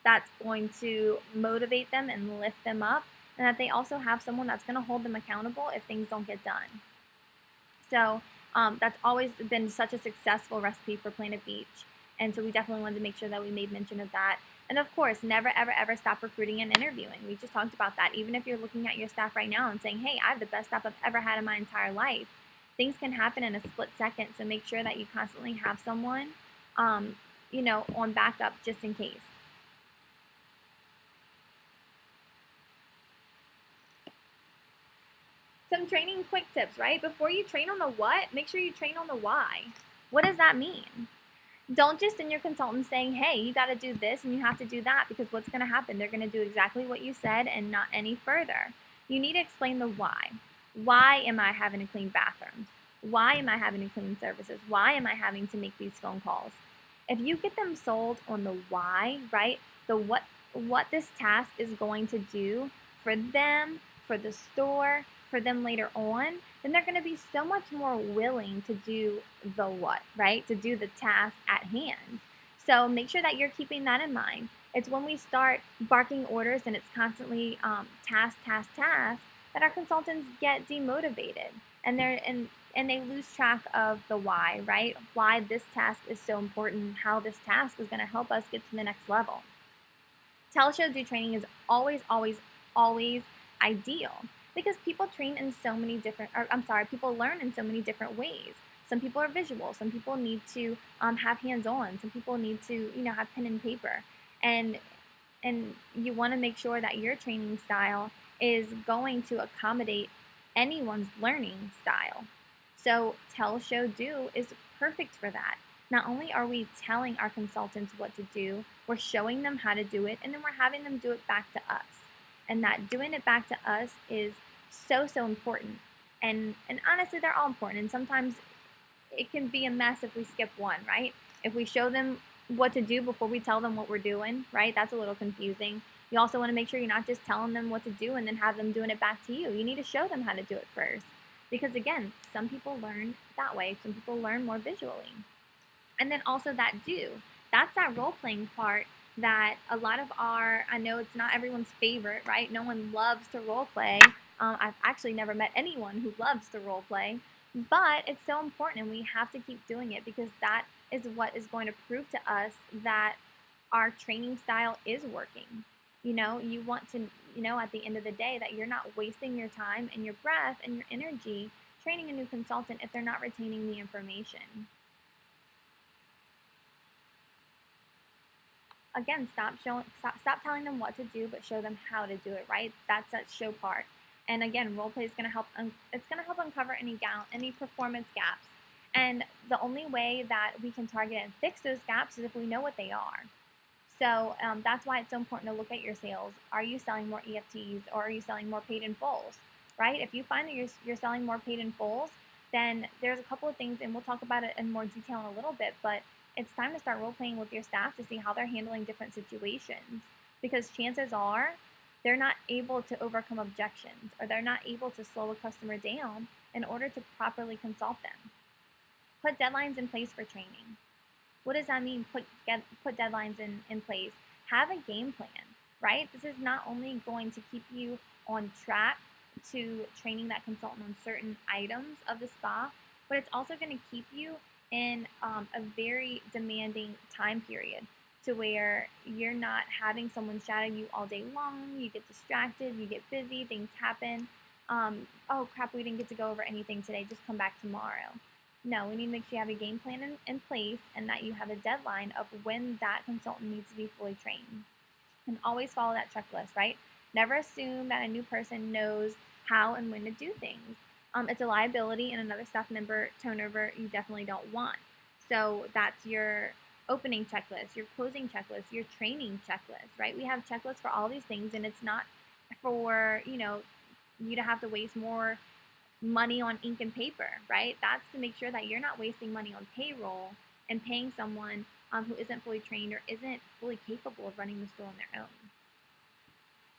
that's going to motivate them and lift them up, and that they also have someone that's going to hold them accountable if things don't get done. So that's always been such a successful recipe for Planet Beach. And so we definitely wanted to make sure that we made mention of that. And of course, never, ever, ever stop recruiting and interviewing. We just talked about that. Even if you're looking at your staff right now and saying, hey, I have the best staff I've ever had in my entire life, things can happen in a split second. So make sure that you constantly have someone, on backup just in case. Some training quick tips, right? Before you train on the what, make sure you train on the why. What does that mean? Don't just send your consultant saying, hey, you got to do this and you have to do that, because what's going to happen? They're going to do exactly what you said and not any further. You need to explain the why. Why am I having to clean bathrooms? Why am I having to clean services? Why am I having to make these phone calls? If you get them sold on the why, right? The what this task is going to do for them, for the store, for them later on, then they're going to be so much more willing to do the what, right? To do the task at hand. So make sure that you're keeping that in mind. It's when we start barking orders and it's constantly task, task, task that our consultants get demotivated and they lose track of the why, right? Why this task is so important, how this task is going to help us get to the next level. Tell, show, do training is always, always, always ideal because people train in so many different, people learn in so many different ways. Some people are visual. Some people need to have hands-on. Some people need to, have pen and paper. And you want to make sure that your training style is going to accommodate anyone's learning style. So tell, show, do is perfect for that. Not only are we telling our consultants what to do, we're showing them how to do it, and then we're having them do it back to us. And that doing it back to us is so, so important. And honestly, they're all important. And sometimes it can be a mess if we skip one, right? If we show them what to do before we tell them what we're doing, right? That's a little confusing. You also want to make sure you're not just telling them what to do and then have them doing it back to you. You need to show them how to do it first. Because again, some people learn that way. Some people learn more visually. And then also that do. That's that role-playing part that a lot of I know it's not everyone's favorite, right? No one loves to role play. I've actually never met anyone who loves to role play, but it's so important and we have to keep doing it because that is what is going to prove to us that our training style is working. You want to, at the end of the day that you're not wasting your time and your breath and your energy training a new consultant if they're not retaining the information. Again, stop telling them what to do, but show them how to do it, right? That's that show part. And again, role play is going to help. It's going to help uncover any performance gaps. And the only way that we can target and fix those gaps is if we know what they are. So that's why it's so important to look at your sales. Are you selling more EFTs or are you selling more paid in fulls, right? If you find that you're selling more paid in fulls, then there's a couple of things, and we'll talk about it in more detail in a little bit, but it's time to start role playing with your staff to see how they're handling different situations because chances are they're not able to overcome objections or they're not able to slow a customer down in order to properly consult them. Put deadlines in place for training. What does that mean? Put deadlines in place. Have a game plan, right? This is not only going to keep you on track to training that consultant on certain items of the spa, but it's also going to keep you in a very demanding time period to where you're not having someone shadow you all day long. You get distracted, you get busy, things happen. Oh crap, we didn't get to go over anything today, just come back tomorrow. No, we need to make sure you have a game plan in place and that you have a deadline of when that consultant needs to be fully trained. And always follow that checklist, right? Never assume that a new person knows how and when to do things. It's a liability and another staff member turnover you definitely don't want. So that's your opening checklist, your closing checklist, your training checklist, right? We have checklists for all these things, and it's not for, you to have to waste more money on ink and paper, right? That's to make sure that you're not wasting money on payroll and paying someone who isn't fully trained or isn't fully capable of running the store on their own.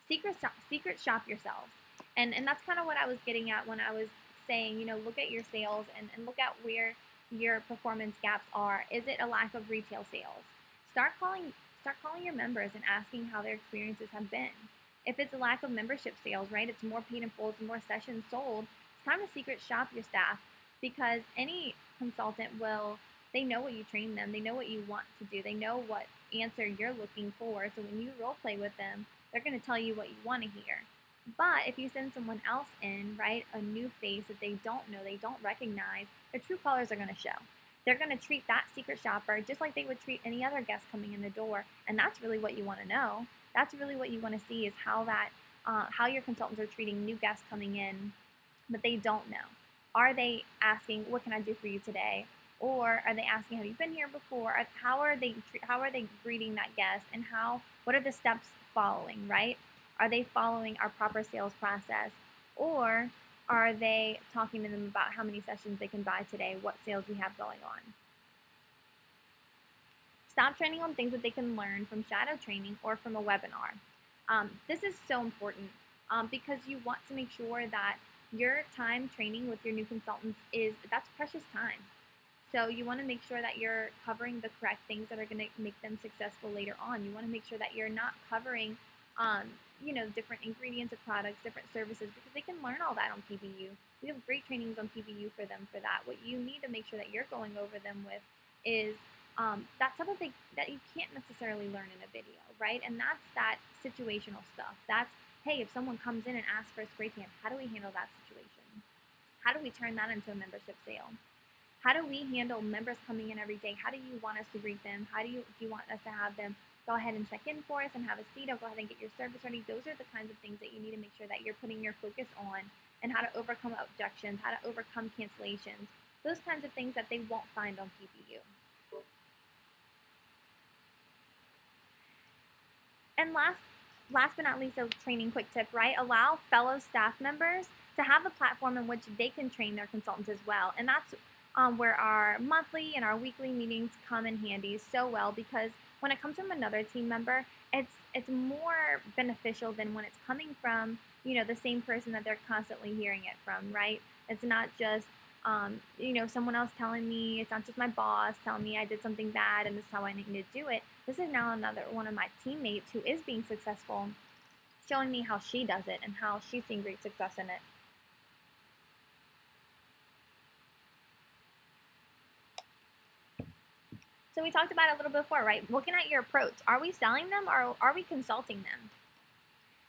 Secret shop yourselves. And that's kind of what I was getting at when I was saying, look at your sales and look at where your performance gaps are. Is it a lack of retail sales? Start calling your members and asking how their experiences have been. If it's a lack of membership sales, right? It's more paid in full, more sessions sold. It's time to secret shop your staff because any consultant they know what you train them. They know what you want to do. They know what answer you're looking for. So when you role play with them, they're going to tell you what you want to hear. But if you send someone else in, right, a new face that they don't know, they don't recognize, their true colors are going to show. They're going to treat that secret shopper just like they would treat any other guest coming in the door. And that's really what you want to know. That's really what you want to see is how your consultants are treating new guests coming in, but they don't know. Are they asking, what can I do for you today? Or are they asking, have you been here before? How are they greeting that guest? And what are the steps following, right? Are they following our proper sales process? Or are they talking to them about how many sessions they can buy today, what sales we have going on? Stop training on things that they can learn from shadow training or from a webinar. This is so important because you want to make sure that your time training with your new consultants that's precious time. So you want to make sure that you're covering the correct things that are going to make them successful later on. You want to make sure that you're not covering, different ingredients of products, different services, because they can learn all that on PBU. We have great trainings on PBU for them for that. What you need to make sure that you're going over them with is that's something that you can't necessarily learn in a video, right? And that's that situational stuff. That's, hey, if someone comes in and asks for a spray tan, how do we handle that situation? How do we turn that into a membership sale? How do we handle members coming in every day? How do you want us to greet them? How do you want us to have them go ahead and check in for us and have a seat, or go ahead and get your service ready? Those are the kinds of things that you need to make sure that you're putting your focus on, and how to overcome objections, how to overcome cancellations, those kinds of things that they won't find on PBU. And last but not least, a training quick tip, right? Allow fellow staff members to have a platform in which they can train their consultants as well. And that's where our monthly and our weekly meetings come in handy so well, because when it comes from another team member, it's more beneficial than when it's coming from, the same person that they're constantly hearing it from, right? It's not just someone else telling me, it's not just my boss telling me I did something bad and this is how I need to do it. This is now another one of my teammates who is being successful, showing me how she does it and how she's seeing great success in it. So we talked about it a little bit before, right? Looking at your approach. Are we selling them or are we consulting them?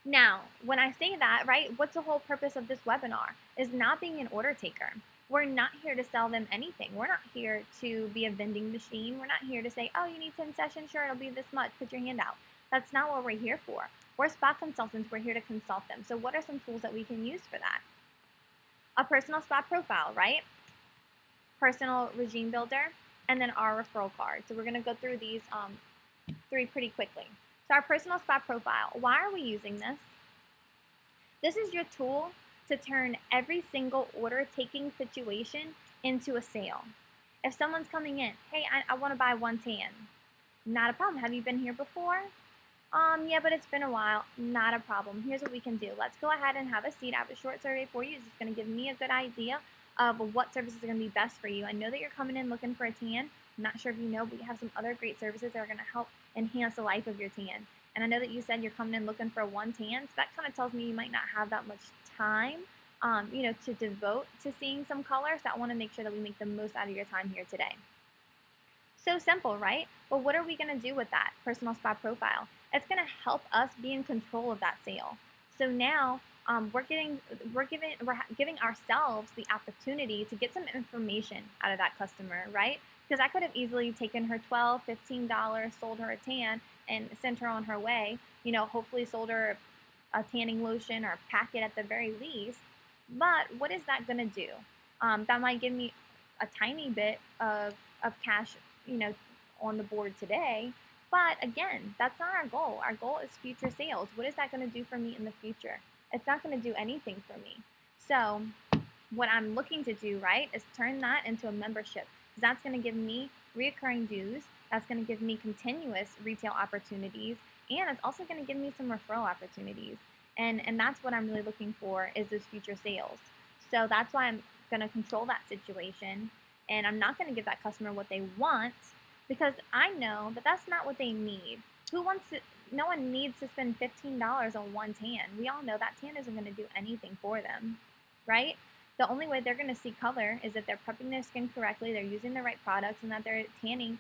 Now, when I say that, right, what's the whole purpose of this webinar? Is not being an order taker. We're not here to sell them anything. We're not here to be a vending machine. We're not here to say, oh, you need 10 sessions? Sure, it'll be this much. Put your hand out. That's not what we're here for. We're spa consultants. We're here to consult them. So what are some tools that we can use for that? A personal spa profile, right? Personal regime builder, and then our referral card. So we're going to go through these three pretty quickly. So our personal spa profile, why are we using this? This is your tool to turn every single order taking situation into a sale. If someone's coming in, hey, I want to buy one tan. Not a problem. Have you been here before? Yeah, but it's been a while. Not a problem. Here's what we can do. Let's go ahead and have a seat. I have a short survey for you. It's just going to give me a good idea of what services are going to be best for you. I know that you're coming in looking for a tan. I'm not sure if you know, but we have some other great services that are going to help enhance the life of your tan. And I know that you said you're coming in looking for one tan, so that kind of tells me you might not have that much time, to devote to seeing some colors. So I want to make sure that we make the most out of your time here today. So simple, right? But what are we going to do with that personal spa profile? It's going to help us be in control of that sale. So now we're giving ourselves the opportunity to get some information out of that customer, right? Because I could have easily taken her $12, $15, sold her a tan, and sent her on her way. Hopefully sold her a tanning lotion or a packet at the very least. But what is that going to do? That might give me a tiny bit of cash, on the board today. But again, that's not our goal. Our goal is future sales. What is that going to do for me in the future? It's not going to do anything for me. So what I'm looking to do, right, is turn that into a membership. Because that's going to give me reoccurring dues. That's going to give me continuous retail opportunities. And it's also going to give me some referral opportunities. And that's what I'm really looking for, is those future sales. So that's why I'm going to control that situation. And I'm not going to give that customer what they want, because I know that that's not what they need. No one needs to spend $15 on one tan. We all know that tan isn't going to do anything for them, right? The only way they're going to see color is if they're prepping their skin correctly, they're using the right products, and that they're tanning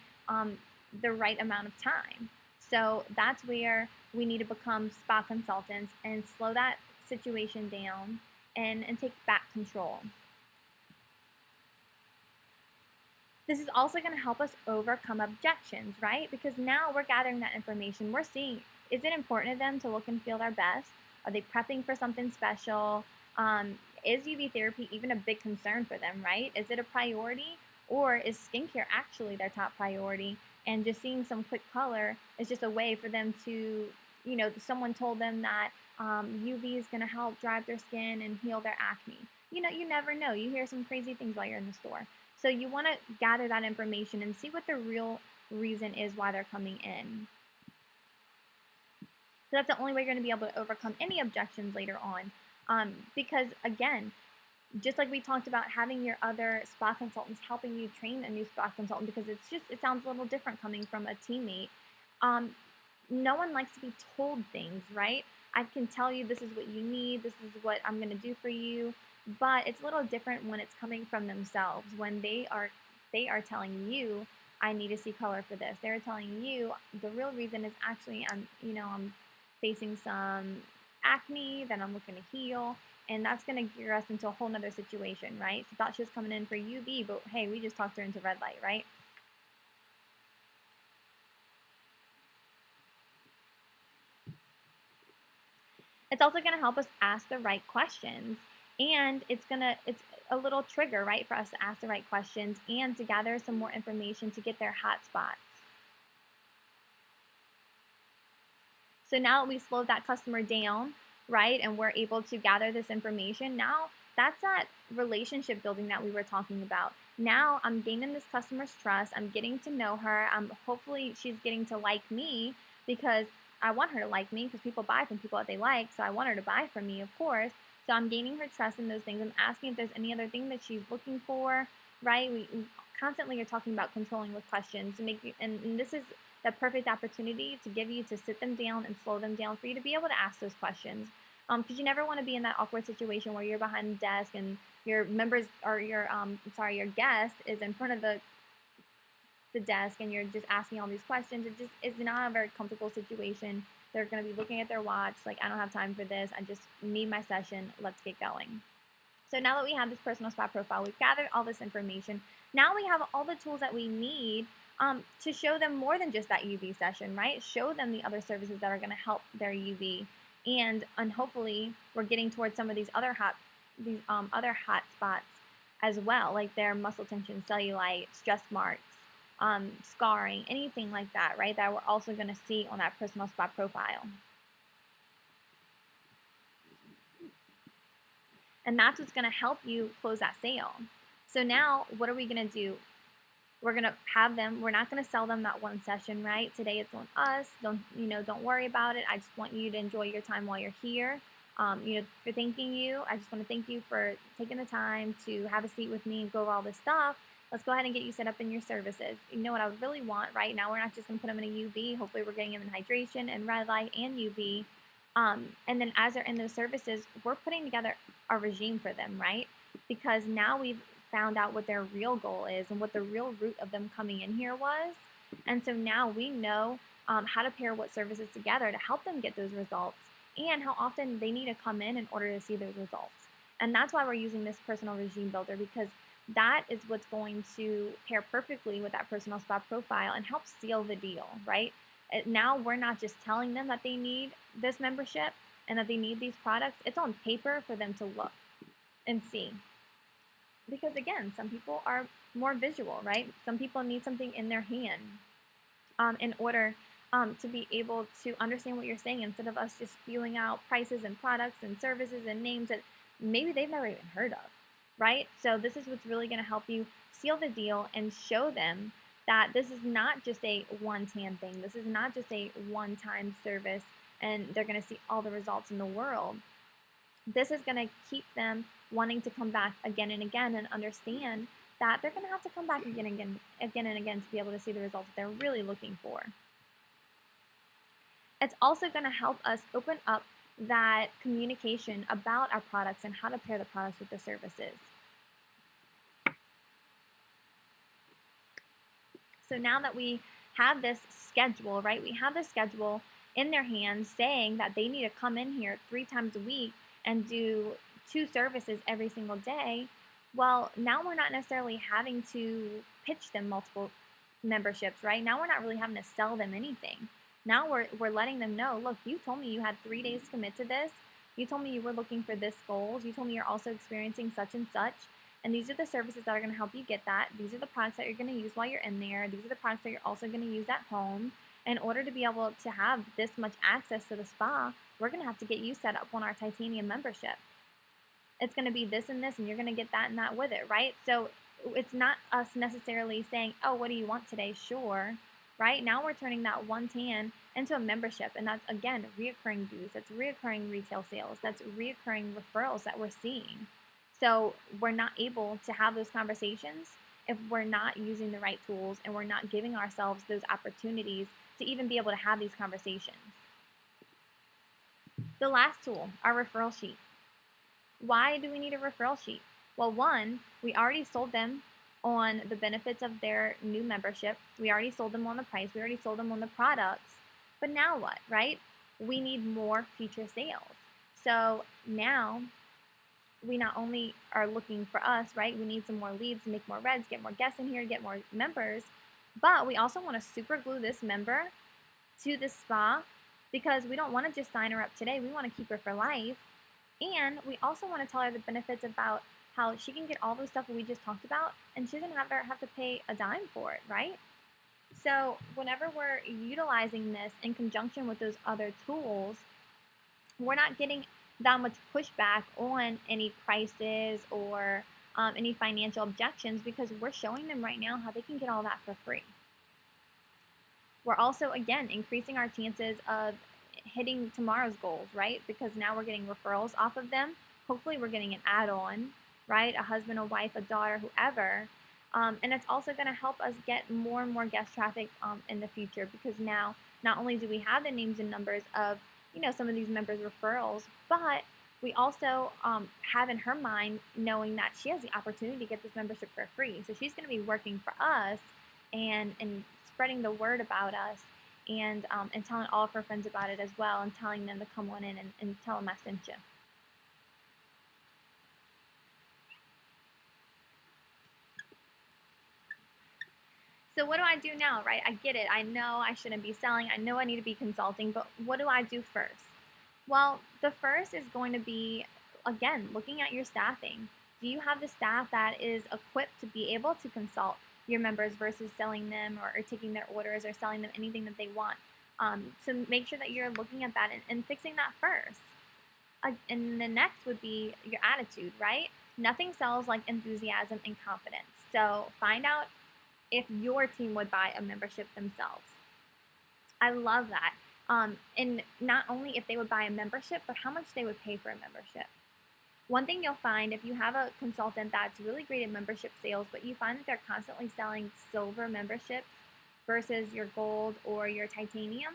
the right amount of time. So that's where we need to become spa consultants and slow that situation down and take back control. This is also going to help us overcome objections, right? Because now we're gathering that information. We're seeing, is it important to them to look and feel their best? Are they prepping for something special? Is UV therapy even a big concern for them, right? Is it a priority? Or is skincare actually their top priority? And just seeing some quick color is just a way for them to, someone told them that UV is going to help dry up their skin and heal their acne. You never know. You hear some crazy things while you're in the store. So you want to gather that information and see what the real reason is why they're coming in. So that's the only way you're going to be able to overcome any objections later on. Because again, just like we talked about having your other spa consultants helping you train a new spa consultant, because it sounds a little different coming from a teammate. No one likes to be told things, right? I can tell you this is what you need, this is what I'm going to do for you, but it's a little different when it's coming from themselves, when they are telling you, I need to see color for this. They're telling you the real reason is actually I'm facing some acne that I'm looking to heal, and that's going to gear us into a whole nother situation, right? She thought she was coming in for UV, but hey, we just talked her into red light, right? It's also going to help us ask the right questions, and it's a little trigger, right, for us to ask the right questions and to gather some more information to get their hot spots. So now that we slowed that customer down, right, and we're able to gather this information, now that's that relationship building that we were talking about. Now I'm gaining this customer's trust. I'm getting to know her. Hopefully she's getting to like me, because I want her to like me, because people buy from people that they like. So I want her to buy from me, of course. So I'm gaining her trust in those things. I'm asking if there's any other thing that she's looking for, right? We constantly are talking about controlling with questions to make you, and this is the perfect opportunity to give you to sit them down and slow them down for you to be able to ask those questions. Because you never want to be in that awkward situation where you're behind the desk and your members or your guest is in front of the desk and you're just asking all these questions. It just is not a very comfortable situation. They're going to be looking at their watch like, I don't have time for this. I just need my session. Let's get going. So now that we have this personal spa profile, we've gathered all this information. Now we have all the tools that we need to show them more than just that UV session, right? Show them the other services that are going to help their UV, and hopefully we're getting towards some of these other hot spots as well, like their muscle tension, cellulite, stress marks, scarring, anything like that, right? That we're also going to see on that personal spa profile. And that's what's going to help you close that sale. So now what are we going to do? We're going to have them, we're not going to sell them that one session, right? Today it's on us. Don't worry about it. I just want you to enjoy your time while you're here. For thanking you. I just want to thank you for taking the time to have a seat with me and go over all this stuff. Let's go ahead and get you set up in your services. You know what I really want right now? We're not just going to put them in a UV. Hopefully we're getting them in hydration and red light and UV. And then as they're in those services, we're putting together a regime for them, right? Because now we've found out what their real goal is and what the real root of them coming in here was. And so now we know how to pair what services together to help them get those results, and how often they need to come in order to see those results. And that's why we're using this personal regime builder, because that is what's going to pair perfectly with that personal spa profile and help seal the deal, right? Now we're not just telling them that they need this membership and that they need these products. It's on paper for them to look and see. Because again, some people are more visual, right? Some people need something in their hand in order to be able to understand what you're saying, instead of us just spewing out prices and products and services and names that maybe they've never even heard of, right? So this is what's really going to help you seal the deal and show them that this is not just a one-time thing. This is not just a one-time service and they're going to see all the results in the world. This is going to keep them wanting to come back again and again, and understand that they're going to have to come back again and again to be able to see the results that they're really looking for. It's also going to help us open up that communication about our products and how to pair the products with the services. So now that we have this schedule, right? We have the schedule in their hands saying that they need to come in here 3 times a week and do 2 services every single day. Well, now we're not necessarily having to pitch them multiple memberships, right? Now we're not really having to sell them anything. Now we're letting them know, look, you told me you had 3 days to commit to this. You told me you were looking for this goals. You told me you're also experiencing such and such. And these are the services that are going to help you get that. These are the products that you're going to use while you're in there. These are the products that you're also going to use at home. In order to be able to have this much access to the spa, we're going to have to get you set up on our Titanium membership. It's going to be this and this, and you're going to get that and that with it, right? So it's not us necessarily saying, oh, what do you want today? Sure. right? Now we're turning that one tan into a membership, and that's again reoccurring dues, that's reoccurring retail sales, that's reoccurring referrals that we're seeing. So we're not able to have those conversations if we're not using the right tools and we're not giving ourselves those opportunities to even be able to have these conversations. The last tool, our referral sheet. Why do we need a referral sheet? Well, one, we already sold them on the benefits of their new membership. We already sold them on the price. We already sold them on the products. But now what, right? We need more future sales. So now we not only are looking for us, right? We need some more leads, make more reds, get more guests in here, get more members. But we also want to super glue this member to the spa because we don't want to just sign her up today. We want to keep her for life. And we also want to tell her the benefits about how she can get all the stuff we just talked about and she doesn't have to pay a dime for it, right? So whenever we're utilizing this in conjunction with those other tools, we're not getting that much pushback on any prices or any financial objections because we're showing them right now how they can get all that for free. We're also, again, increasing our chances of hitting tomorrow's goals, right? Because now we're getting referrals off of them. Hopefully we're getting an add-on, right? A husband, a wife, a daughter, whoever. And it's also going to help us get more and more guest traffic in the future because now not only do we have the names and numbers of, some of these members' referrals, but we also have in her mind knowing that she has the opportunity to get this membership for free. So she's going to be working for us and spreading the word about us and telling all of her friends about it as well and telling them to come on in and tell them I sent you. So what do I do now, right? I get it. I know I shouldn't be selling. I know I need to be consulting, but what do I do first? Well, the first is going to be, again, looking at your staffing. Do you have the staff that is equipped to be able to consult your members versus selling them or taking their orders or selling them anything that they want? So make sure that you're looking at that and fixing that first. And the next would be your attitude, right? Nothing sells like enthusiasm and confidence. So find out if your team would buy a membership themselves. I love that. And not only if they would buy a membership, but how much they would pay for a membership. One thing you'll find if you have a consultant that's really great at membership sales, but you find that they're constantly selling silver memberships versus your gold or your titanium,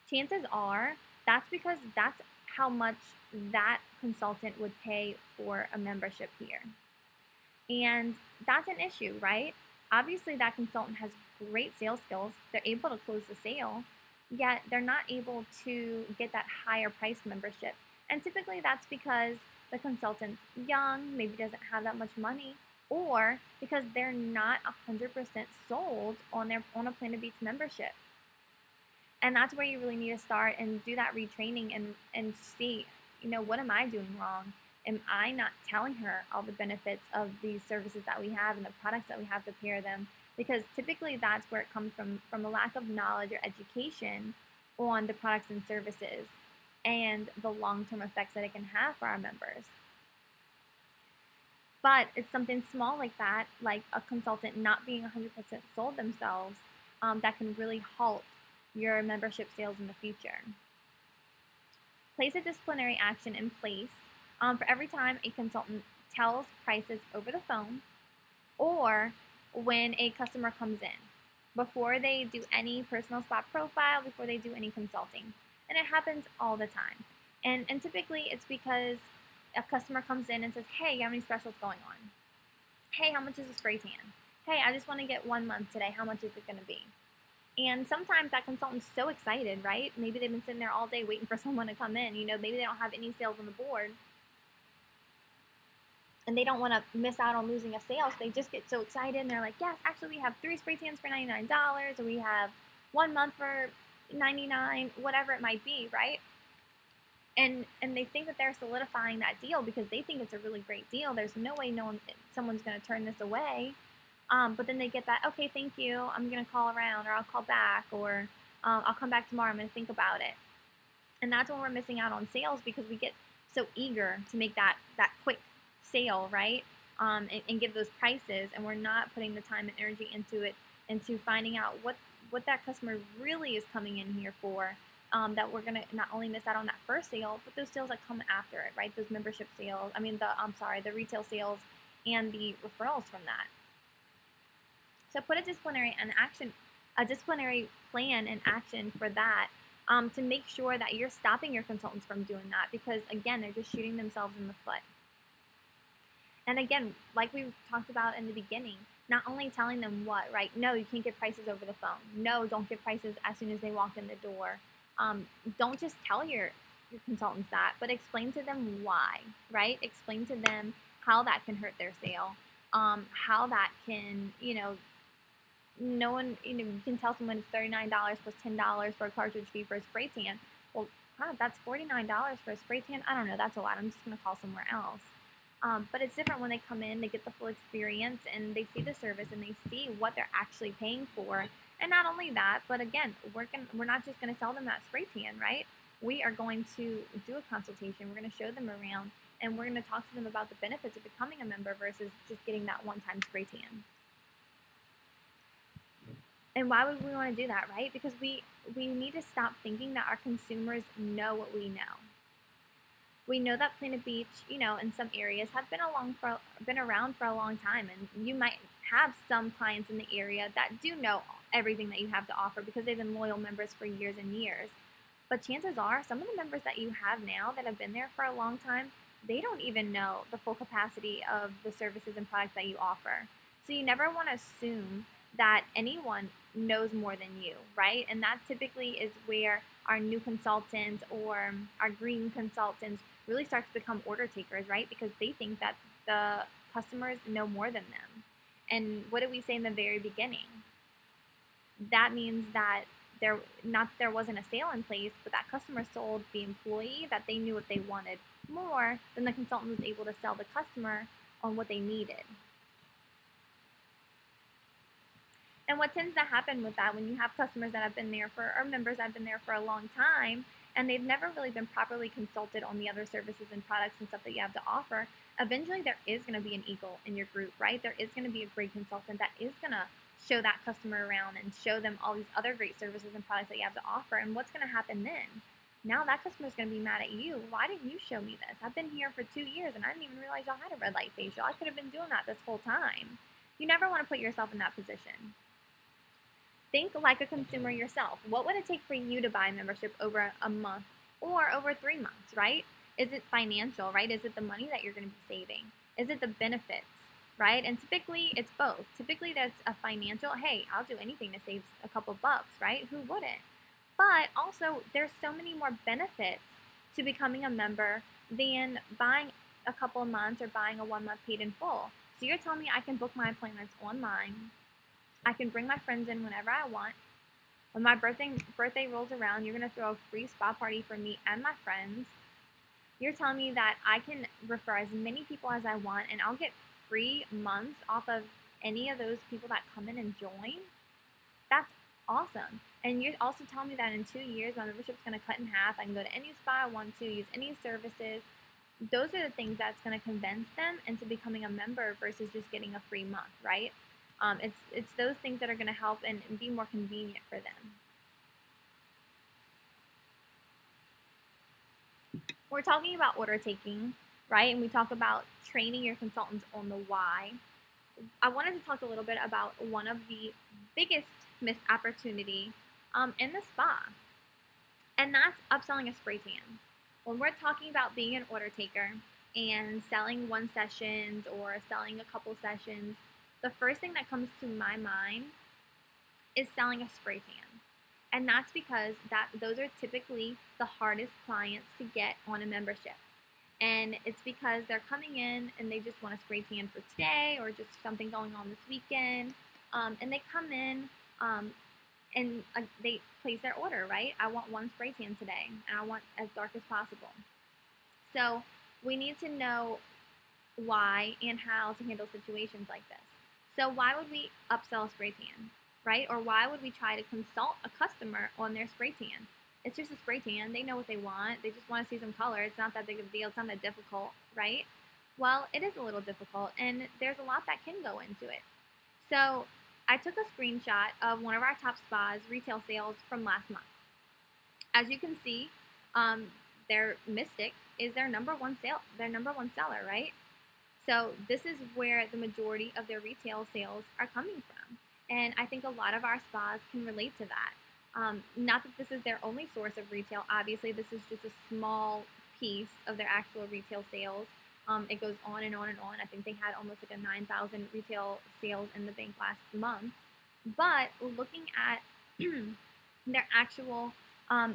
chances are that's because that's how much that consultant would pay for a membership here. And that's an issue, right? Obviously, that consultant has great sales skills. They're able to close the sale, yet they're not able to get that higher price membership. And typically that's because the consultant's young, maybe doesn't have that much money, or because they're not 100% sold on a Planet Beach membership. And that's where you really need to start and do that retraining and see, what am I doing wrong? Am I not telling her all the benefits of these services that we have and the products that we have to pair them? Because typically that's where it comes from a lack of knowledge or education on the products and services and the long-term effects that it can have for our members. But it's something small like that, like a consultant not being 100% sold themselves, that can really halt your membership sales in the future. Place a disciplinary action in place for every time a consultant tells prices over the phone or when a customer comes in, before they do any personal spa profile, before they do any consulting. And it happens all the time. And typically it's because a customer comes in and says, hey, you have any specials going on? Hey, how much is a spray tan? Hey, I just want to get 1 month today. How much is it going to be? And sometimes that consultant's so excited, right? Maybe they've been sitting there all day waiting for someone to come in. Maybe they don't have any sales on the board. And they don't want to miss out on losing a sale, so they just get so excited and they're like, yes, actually we have 3 spray tans for $99, or we have 1 month for $99, whatever it might be, right? And they think that they're solidifying that deal because they think it's a really great deal. There's no way someone's going to turn this away. But then they get that, okay, thank you, I'm going to call around, or I'll call back, or I'll come back tomorrow, I'm going to think about it. And that's when we're missing out on sales because we get so eager to make that quick sale, right? And give those prices, and we're not putting the time and energy into it, into finding out what what that customer really is coming in here for, that we're going to not only miss out on that first sale, but those sales that come after it, right? Those membership sales, the retail sales and the referrals from that. So put a disciplinary plan in action for that, to make sure that you're stopping your consultants from doing that, because again, they're just shooting themselves in the foot. And again, like we talked about in the beginning, not only telling them what, right? No, you can't give prices over the phone. No, don't give prices as soon as they walk in the door. Don't just tell your consultants that, but explain to them why, right? Explain to them how that can hurt their sale, how that can, no one, you can tell someone it's $39 plus $10 for a cartridge fee for a spray tan. Well, God, that's $49 for a spray tan. I don't know, that's a lot. I'm just going to call somewhere else. But it's different when they come in, they get the full experience, and they see the service, and they see what they're actually paying for. And not only that, but again, we're not just going to sell them that spray tan, right? We are going to do a consultation. We're going to show them around, and we're going to talk to them about the benefits of becoming a member versus just getting that one-time spray tan. And why would we want to do that, right? Because we need to stop thinking that our consumers know what we know. We know that Planet Beach, in some areas have been around for a long time, and you might have some clients in the area that do know everything that you have to offer because they've been loyal members for years and years. But chances are, some of the members that you have now that have been there for a long time, they don't even know the full capacity of the services and products that you offer. So you never want to assume that anyone knows more than you, right? And that typically is where our new consultants or our green consultants really start to become order takers, right? Because they think that the customers know more than them. And what did we say in the very beginning? That means that there wasn't a sale in place, but that customer sold the employee that they knew what they wanted more than the consultant was able to sell the customer on what they needed. And what tends to happen with that, when you have customers that have been there or members that have been there for a long time, and they've never really been properly consulted on the other services and products and stuff that you have to offer, eventually there is going to be an eagle in your group, right? There is going to be a great consultant that is going to show that customer around and show them all these other great services and products that you have to offer. And what's going to happen then? Now that customer is going to be mad at you. Why didn't you show me this? I've been here for 2 years and I didn't even realize y'all had a red light facial. I could have been doing that this whole time. You never want to put yourself in that position. Think like a consumer yourself. What would it take for you to buy a membership over a month or over 3 months, right? Is it financial, right? Is it the money that you're going to be saving? Is it the benefits, right? And typically it's both. Typically that's a financial, hey, I'll do anything to save a couple bucks, right? Who wouldn't? But also there's so many more benefits to becoming a member than buying a couple of months or buying a 1 month paid in full. So you're telling me I can book my appointments online. I can bring my friends in whenever I want. When my birthday rolls around, you're going to throw a free spa party for me and my friends. You're telling me that I can refer as many people as I want, and I'll get free months off of any of those people that come in and join? That's awesome. And you're also telling me that in 2 years, my membership's going to cut in half. I can go to any spa I want to, use any services. Those are the things that's going to convince them into becoming a member versus just getting a free month, right? It's those things that are going to help and be more convenient for them. We're talking about order taking, right? And we talk about training your consultants on the why. I wanted to talk a little bit about one of the biggest missed opportunity in the spa, and that's upselling a spray tan. When we're talking about being an order taker and selling 1 sessions or selling a couple sessions, the first thing that comes to my mind is selling a spray tan. And that's because those are typically the hardest clients to get on a membership. And it's because they're coming in and they just want a spray tan for today or just something going on this weekend. And they come in and they place their order, right? I want 1 spray tan today and I want as dark as possible. So we need to know why and how to handle situations like this. So why would we upsell a spray tan, right? Or why would we try to consult a customer on their spray tan? It's just a spray tan. They know what they want. They just want to see some color. It's not that big of a deal. It's not that difficult, right? Well, it is a little difficult, and there's a lot that can go into it. So I took a screenshot of one of our top spas retail sales from last month. As you can see, their Mystic is their number one seller, right? So this is where the majority of their retail sales are coming from. And I think a lot of our spas can relate to that. Not that this is their only source of retail. Obviously, this is just a small piece of their actual retail sales. It goes on and on and on. I think they had almost like a 9,000 retail sales in the bank last month. But looking at their actual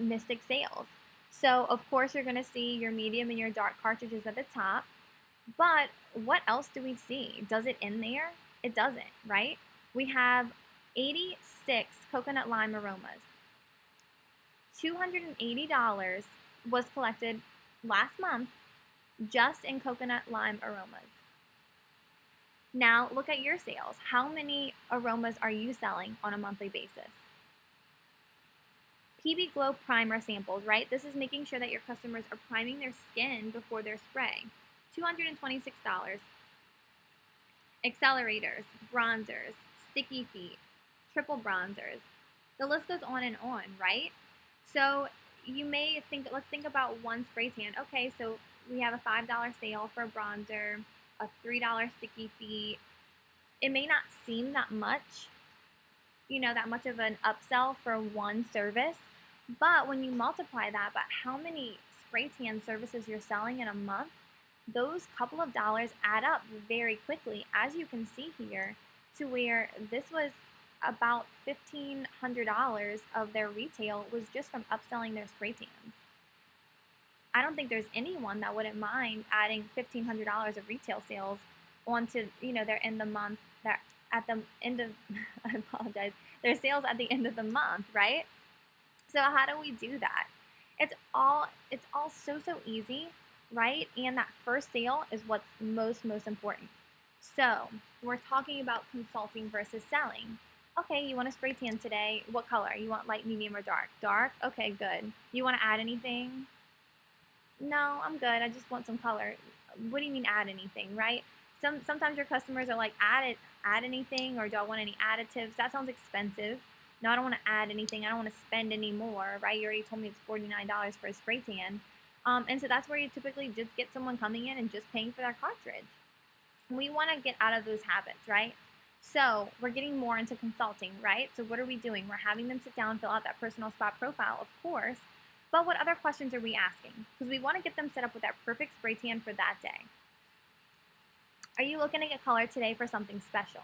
Mystic sales. So, of course, you're going to see your medium and your dark cartridges at the top. But what else do we see? Does it end there? It doesn't, right? We have 86 coconut lime aromas. $280 was collected last month just in coconut lime aromas. Now look at your sales. How many aromas are you selling on a monthly basis? PB Glow primer samples, right? This is making sure that your customers are priming their skin before their spray. $226. Accelerators, bronzers, sticky feet, triple bronzers. The list goes on and on, right? So you may think, let's think about one spray tan. Okay, so we have a $5 sale for a bronzer, a $3 sticky feet. It may not seem that much, that much of an upsell for one service, but when you multiply that by how many spray tan services you're selling in a month, those couple of dollars add up very quickly, as you can see here, to where this was about $1,500 of their retail was just from upselling their spray tans. I don't think there's anyone that wouldn't mind adding $1,500 of retail sales onto, their end of the month, that at the end of, I apologize, their sales at the end of the month, right? So how do we do that? It's all so easy, right? And that first sale is what's most important. So we're talking about consulting versus selling. Okay, you want a spray tan today. What color? You want light, medium, or dark? Dark? Okay, good. You want to add anything? No, I'm good. I just want some color. What do you mean add anything, right? Sometimes your customers are like, add anything, or do I want any additives? That sounds expensive. No, I don't want to add anything. I don't want to spend any more, right? You already told me it's $49 for a spray tan. And so that's where you typically just get someone coming in and just paying for their cartridge. We want to get out of those habits, right? So we're getting more into consulting, right? So what are we doing? We're having them sit down, fill out that personal spa profile, of course. But what other questions are we asking? Because we want to get them set up with that perfect spray tan for that day. Are you looking to get color today for something special?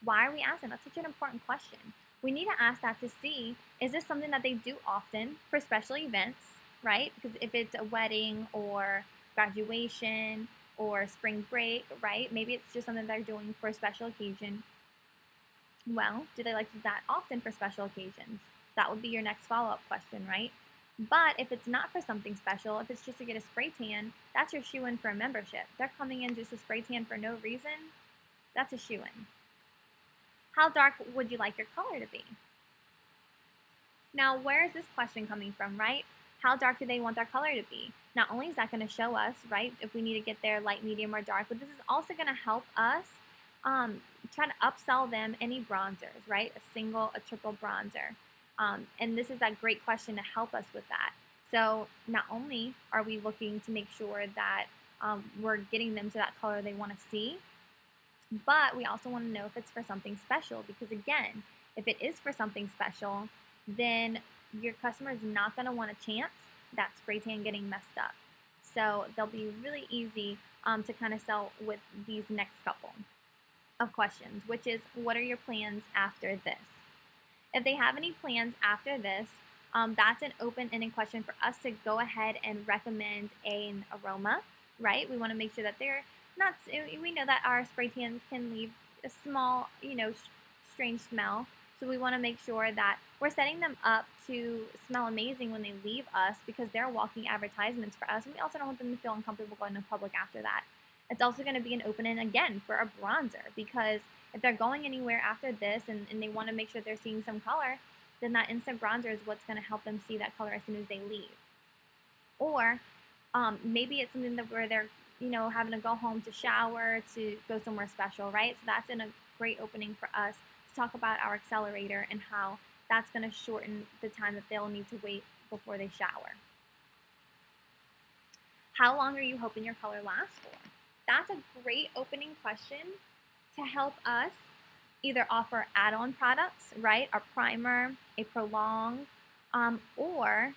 Why are we asking? That's such an important question. We need to ask that to see, is this something that they do often for special events, right? Because if it's a wedding or graduation or spring break, right? Maybe it's just something they're doing for a special occasion. Well, do they like to do that often for special occasions? That would be your next follow-up question, right? But if it's not for something special, if it's just to get a spray tan, that's your shoe-in for a membership. They're coming in just a spray tan for no reason. That's a shoe-in. How dark would you like your color to be? Now, where is this question coming from, right? How dark do they want their color to be? Not only is that going to show us, right, if we need to get their light, medium, or dark, but this is also going to help us try to upsell them any bronzers, right? A single, a triple bronzer. And this is that great question to help us with that. So not only are we looking to make sure that we're getting them to that color they want to see, but we also want to know if it's for something special, because again, if it is for something special, then your customer is not going to want a chance that spray tan getting messed up. So they'll be really easy to kind of sell with these next couple of questions, which is, what are your plans after this? If they have any plans after this, that's an open-ended question for us to go ahead and recommend an aroma, right? We want to make sure that they're not, we know that our spray tans can leave a small, strange smell. So we want to make sure that we're setting them up to smell amazing when they leave us, because they're walking advertisements for us. And we also don't want them to feel uncomfortable going to public after that. It's also going to be an open-end again for a bronzer, because if they're going anywhere after this and they want to make sure they're seeing some color, then that instant bronzer is what's going to help them see that color as soon as they leave. Or maybe it's something that where they're having to go home to shower, to go somewhere special, right? So that's a great opening for us to talk about our accelerator and how that's going to shorten the time that they'll need to wait before they shower. How long are you hoping your color lasts for? That's a great opening question to help us either offer add-on products, right? A primer, a prolong, or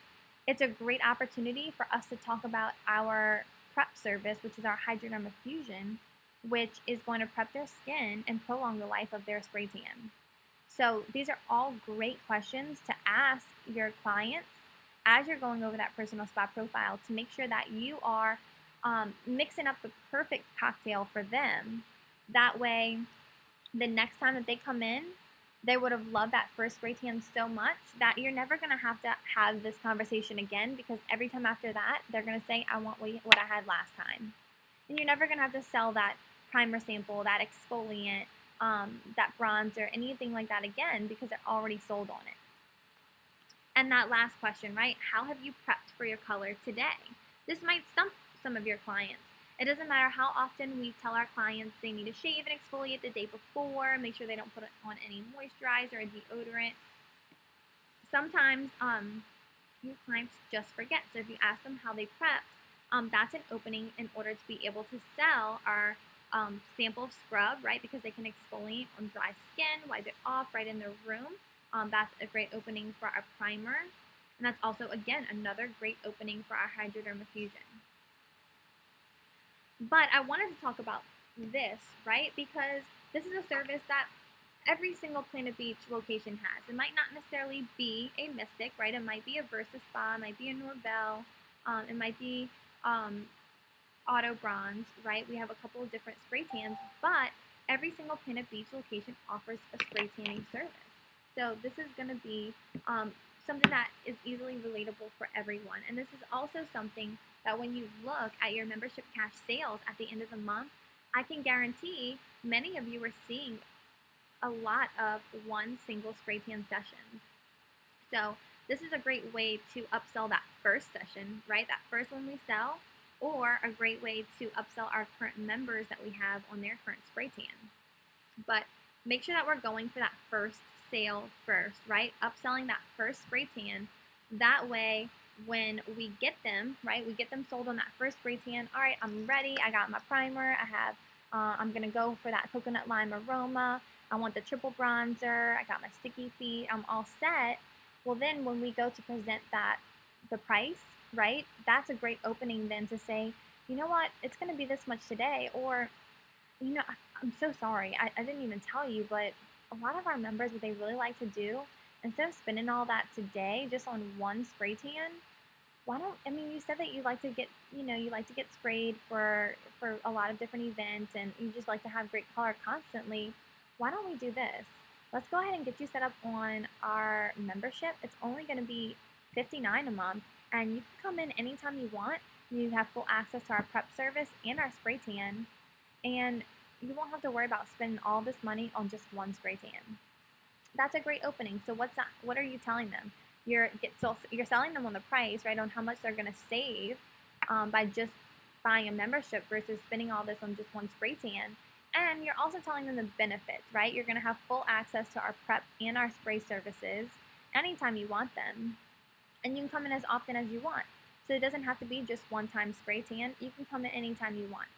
it's a great opportunity for us to talk about our prep service, which is our Hydrodermafusion, which is going to prep their skin and prolong the life of their spray tan. So these are all great questions to ask your clients as you're going over that personal spa profile to make sure that you are mixing up the perfect cocktail for them. That way, the next time that they come in, they would have loved that first spray tan so much that you're never going to have this conversation again, because every time after that, they're going to say, I want what I had last time. And you're never going to have to sell that primer sample, that exfoliant, that bronzer, anything like that again, because they're already sold on it. And that last question, right? How have you prepped for your color today? This might stump some of your clients. It doesn't matter how often we tell our clients they need to shave and exfoliate the day before, make sure they don't put on any moisturizer or deodorant. Sometimes your clients just forget. So if you ask them how they prepped, that's an opening in order to be able to sell our sample of scrub, right? Because they can exfoliate on dry skin, wipe it off right in their room. That's a great opening for our primer. And that's also, again, another great opening for our Hydrodermafusion. But I wanted to talk about this, right? Because this is a service that every single Planet Beach location has. It might not necessarily be a Mystic, right? It might be a Versa Spa, it might be a Norvell, it might be Auto Bronze, right? We have a couple of different spray tans, but every single Planet Beach location offers a spray tanning service. So this is going to be something that is easily relatable for everyone. And this is also something that when you look at your membership cash sales at the end of the month, I can guarantee many of you are seeing a lot of one single spray tan sessions. So this is a great way to upsell that first session, right? That first one we sell, or a great way to upsell our current members that we have on their current spray tan. But make sure that we're going for that first sale first, right? Upselling that first spray tan. That way, when we get them, right, we get them sold on that first spray tan. All right, I'm ready. I got my primer. I'm going to go for that coconut lime aroma. I want the triple bronzer. I got my sticky feet. I'm all set. Well, then when we go to present the price, right, that's a great opening then to say, you know what, it's going to be this much today. Or, you know, I'm so sorry. I didn't even tell you, but a lot of our members, what they really like to do, instead of spending all that today just on one spray tan, you said that you like to get, you like to get sprayed for a lot of different events and you just like to have great color constantly. Why don't we do this? Let's go ahead and get you set up on our membership. It's only going to be $59 a month, and you can come in anytime you want. You have full access to our prep service and our spray tan, and you won't have to worry about spending all this money on just one spray tan. That's a great opening. So what are you telling them? You're selling them on the price, right, on how much they're going to save by just buying a membership versus spending all this on just one spray tan. And you're also telling them the benefits, right? You're going to have full access to our prep and our spray services anytime you want them. And you can come in as often as you want. So it doesn't have to be just one-time spray tan. You can come in anytime you want.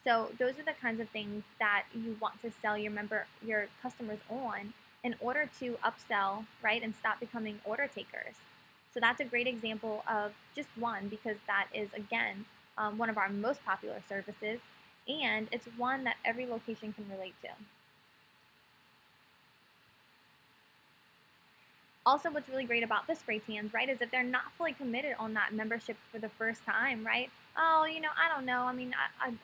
So those are the kinds of things that you want to sell your customers on in order to upsell, right, and stop becoming order takers. So that's a great example of just one, because that is, again, one of our most popular services, and it's one that every location can relate to. Also, what's really great about the spray tans, right, is that they're not fully committed on that membership for the first time, right? Oh, I don't know. I mean,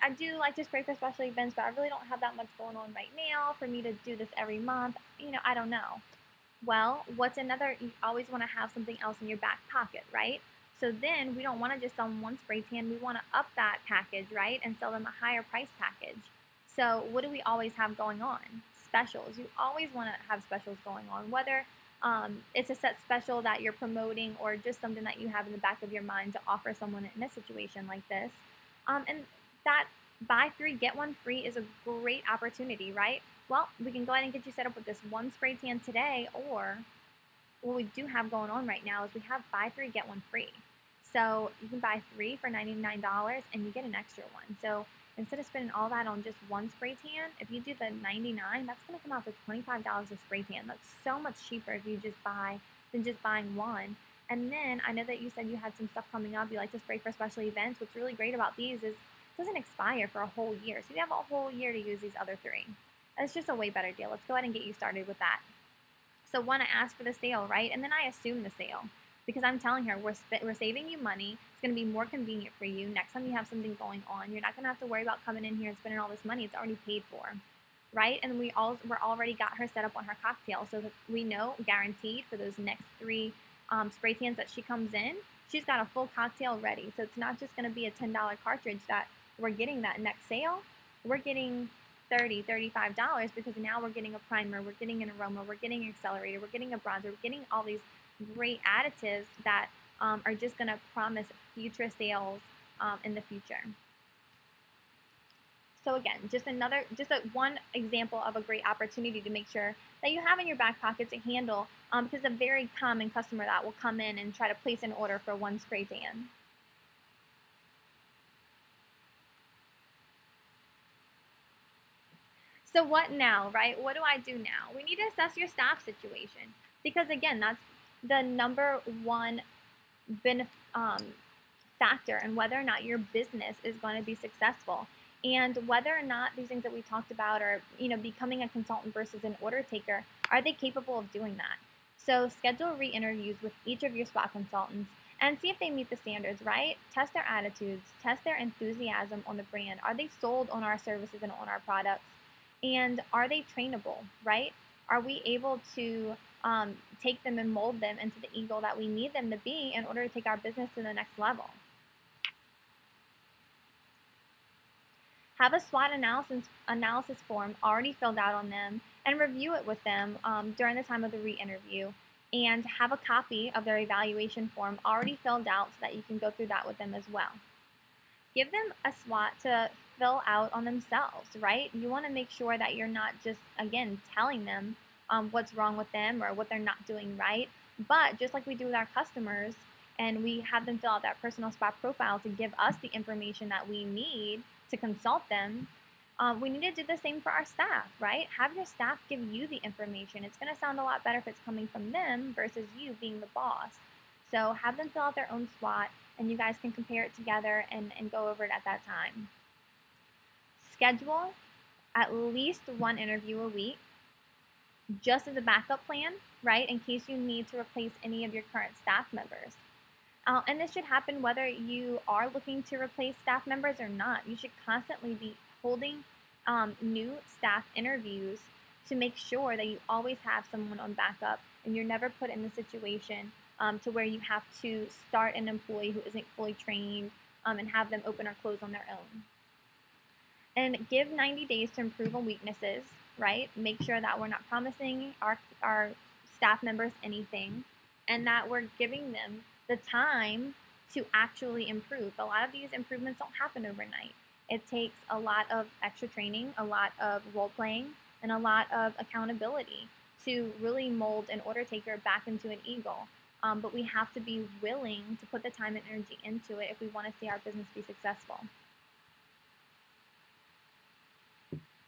I do like to spray for special events, but I really don't have that much going on right now for me to do this every month. I don't know. Well, you always want to have something else in your back pocket, right? So then we don't want to just sell them one spray tan. We want to up that package, right, and sell them a higher price package. So what do we always have going on? Specials. You always want to have specials going on, whether it's a set special that you're promoting or just something that you have in the back of your mind to offer someone in a situation like this. And that buy 3, get 1 free is a great opportunity, right? well, we can go ahead and get you set up with this one spray tan today, or what we do have going on right now is we have buy three, get one free. So you can buy three for $99 and you get an extra one. So instead of spending all that on just one spray tan, if you do the $99, that's going to come out to $25 a spray tan. That's so much cheaper if you just buy than just buying one. And then I know that you said you had some stuff coming up. You like to spray for special events. What's really great about these is it doesn't expire for a whole year. So you have a whole year to use these other three. It's just a way better deal. Let's go ahead and get you started with that. So one, I asked for the sale, right? And then I assume the sale because I'm telling her we're saving you money. It's going to be more convenient for you. Next time you have something going on, you're not going to have to worry about coming in here and spending all this money. It's already paid for, right? And we're already got her set up on her cocktail, so that we know guaranteed for those next three spray tans that she comes in, she's got a full cocktail ready. So it's not just going to be a $10 cartridge that we're getting that next sale. We're getting $30, $35 because now we're getting a primer, we're getting an aroma, we're getting an accelerator, we're getting a bronzer, we're getting all these great additives that are just going to promise future sales in the future. So again, just one example of a great opportunity to make sure that you have in your back pocket to handle because a very common customer that will come in and try to place an order for one spray tan. So what now, right? What do I do now? We need to assess your staff situation because again, that's the number one factor in whether or not your business is going to be successful, and whether or not these things that we talked about are, becoming a consultant versus an order taker, are they capable of doing that? So schedule re-interviews with each of your spa consultants and see if they meet the standards, right? Test their attitudes, test their enthusiasm on the brand. Are they sold on our services and on our products? And are they trainable, right? Are we able to take them and mold them into the eagle that we need them to be in order to take our business to the next level? Have a SWOT analysis form already filled out on them and review it with them during the time of the re-interview. And have a copy of their evaluation form already filled out so that you can go through that with them as well. Give them a SWOT to fill out on themselves, right? You want to make sure that you're not just, again, telling them what's wrong with them or what they're not doing right, but just like we do with our customers, and we have them fill out that personal spa profile to give us the information that we need to consult them, we need to do the same for our staff, right? Have your staff give you the information. It's going to sound a lot better if it's coming from them versus you being the boss. So have them fill out their own SWOT, and you guys can compare it together and go over it at that time. Schedule at least one interview a week, just as a backup plan, right, in case you need to replace any of your current staff members. And this should happen whether you are looking to replace staff members or not. You should constantly be holding new staff interviews to make sure that you always have someone on backup and you're never put in the situation to where you have to start an employee who isn't fully trained and have them open or close on their own. And give 90 days to improve on weaknesses, right? Make sure that we're not promising our staff members anything and that we're giving them the time to actually improve. A lot of these improvements don't happen overnight. It takes a lot of extra training, a lot of role playing, and a lot of accountability to really mold an order taker back into an eagle. But we have to be willing to put the time and energy into it if we want to see our business be successful.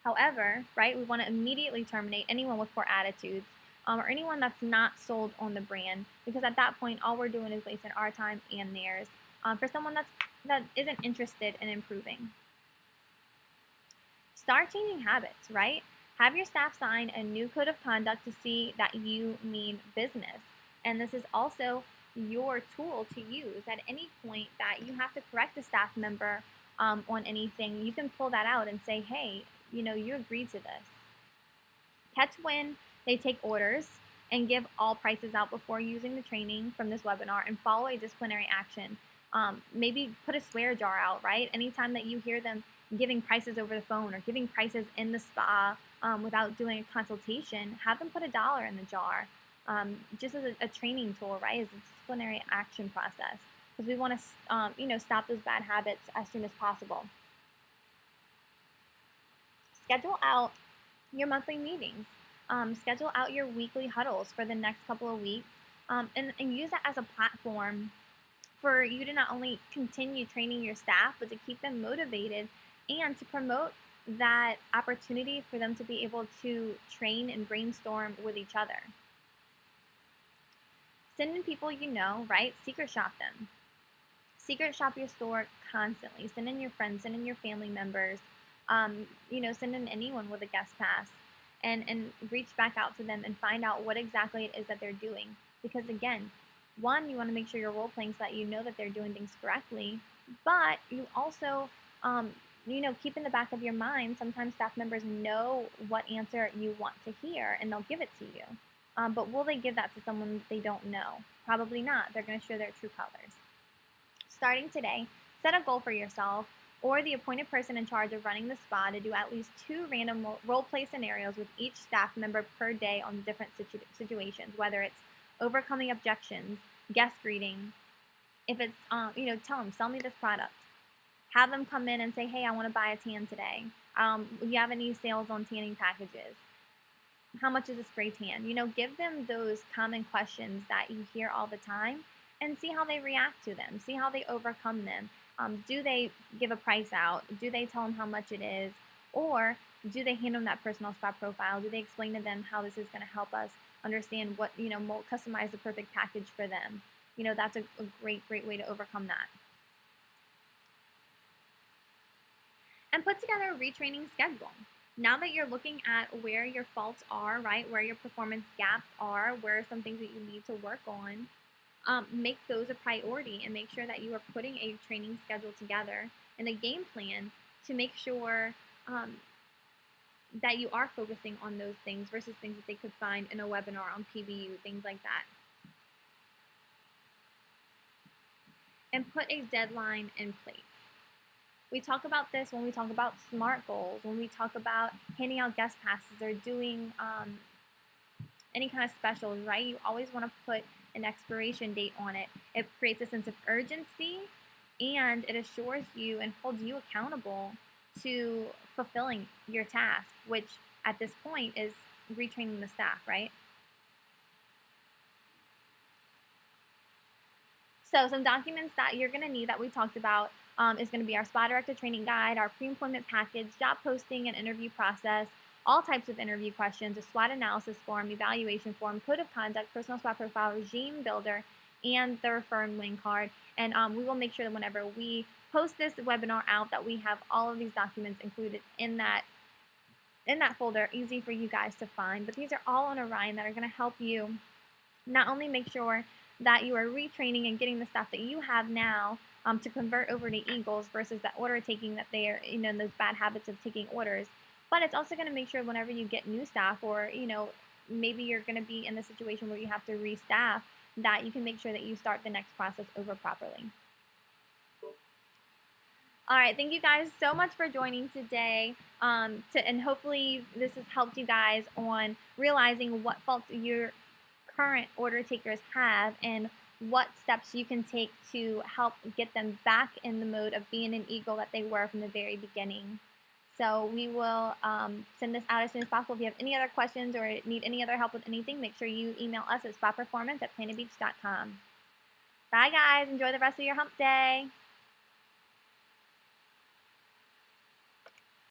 However, right, we want to immediately terminate anyone with poor attitudes or anyone that's not sold on the brand, because at that point, all we're doing is wasting our time and theirs for someone that isn't interested in improving. Start changing habits, right? Have your staff sign a new code of conduct to see that you mean business. And this is also your tool to use at any point that you have to correct a staff member on anything. You can pull that out and say, hey, you agreed to this. Catch when they take orders and give all prices out before using the training from this webinar, and follow a disciplinary action. Maybe put a swear jar out, right? Anytime that you hear them giving prices over the phone or giving prices in the spa without doing a consultation, have them put $1 in the jar. Just as a training tool, right? As a disciplinary action process, because we want to, stop those bad habits as soon as possible. Schedule out your monthly meetings. Schedule out your weekly huddles for the next couple of weeks, and use that as a platform for you to not only continue training your staff, but to keep them motivated and to promote that opportunity for them to be able to train and brainstorm with each other. Send in people you know, right? Secret shop them. Secret shop your store constantly. Send in your friends, send in your family members, send in anyone with a guest pass, and reach back out to them and find out what exactly it is that they're doing. Because again, one, you want to make sure you're role playing so that you know that they're doing things correctly, but you also, keep in the back of your mind, sometimes staff members know what answer you want to hear and they'll give it to you. But will they give that to someone that they don't know? Probably not. They're going to show their true colors. Starting today, set a goal for yourself or the appointed person in charge of running the spa to do at least 2 random role play scenarios with each staff member per day on different situations, whether it's overcoming objections, guest greeting. If it's, tell them, sell me this product. Have them come in and say, hey, I want to buy a tan today. Do you have any sales on tanning packages? How much is a spray tan? Give them those common questions that you hear all the time and see how they react to them. See how they overcome them. Do they give a price out? Do they tell them how much it is? Or do they hand them that personal spa profile? Do they explain to them how this is going to help us understand what, customize the perfect package for them? That's a great way to overcome that. And put together a retraining schedule. Now that you're looking at where your faults are, right, where your performance gaps are, where are some things that you need to work on, make those a priority and make sure that you are putting a training schedule together and a game plan to make sure that you are focusing on those things versus things that they could find in a webinar on PBU, things like that. And put a deadline in place. We talk about this when we talk about SMART goals, when we talk about handing out guest passes or doing any kind of specials, right? You always want to put an expiration date on it. It creates a sense of urgency and it assures you and holds you accountable to fulfilling your task, which at this point is retraining the staff, right? So some documents that you're going to need that we talked about is going to be our Spa Director Training Guide, our pre-employment package, job posting and interview process, all types of interview questions, a SWOT analysis form, evaluation form, code of conduct, personal spa profile, regime builder, and the refer and win card. And we will make sure that whenever we post this webinar out that we have all of these documents included in that folder, easy for you guys to find. But these are all on Orion that are going to help you not only make sure that you are retraining and getting the staff that you have now to convert over to Eagles versus that order taking that they are, those bad habits of taking orders. But it's also going to make sure whenever you get new staff or, maybe you're going to be in the situation where you have to restaff, that you can make sure that you start the next process over properly. All right, thank you guys so much for joining today. And hopefully this has helped you guys on realizing what faults your current order takers have and what steps you can take to help get them back in the mode of being an Eagle that they were from the very beginning. So we will send this out as soon as possible. If you have any other questions or need any other help with anything, make sure you email us at spaperformance@planetbeach.com. Bye guys, enjoy the rest of your hump day.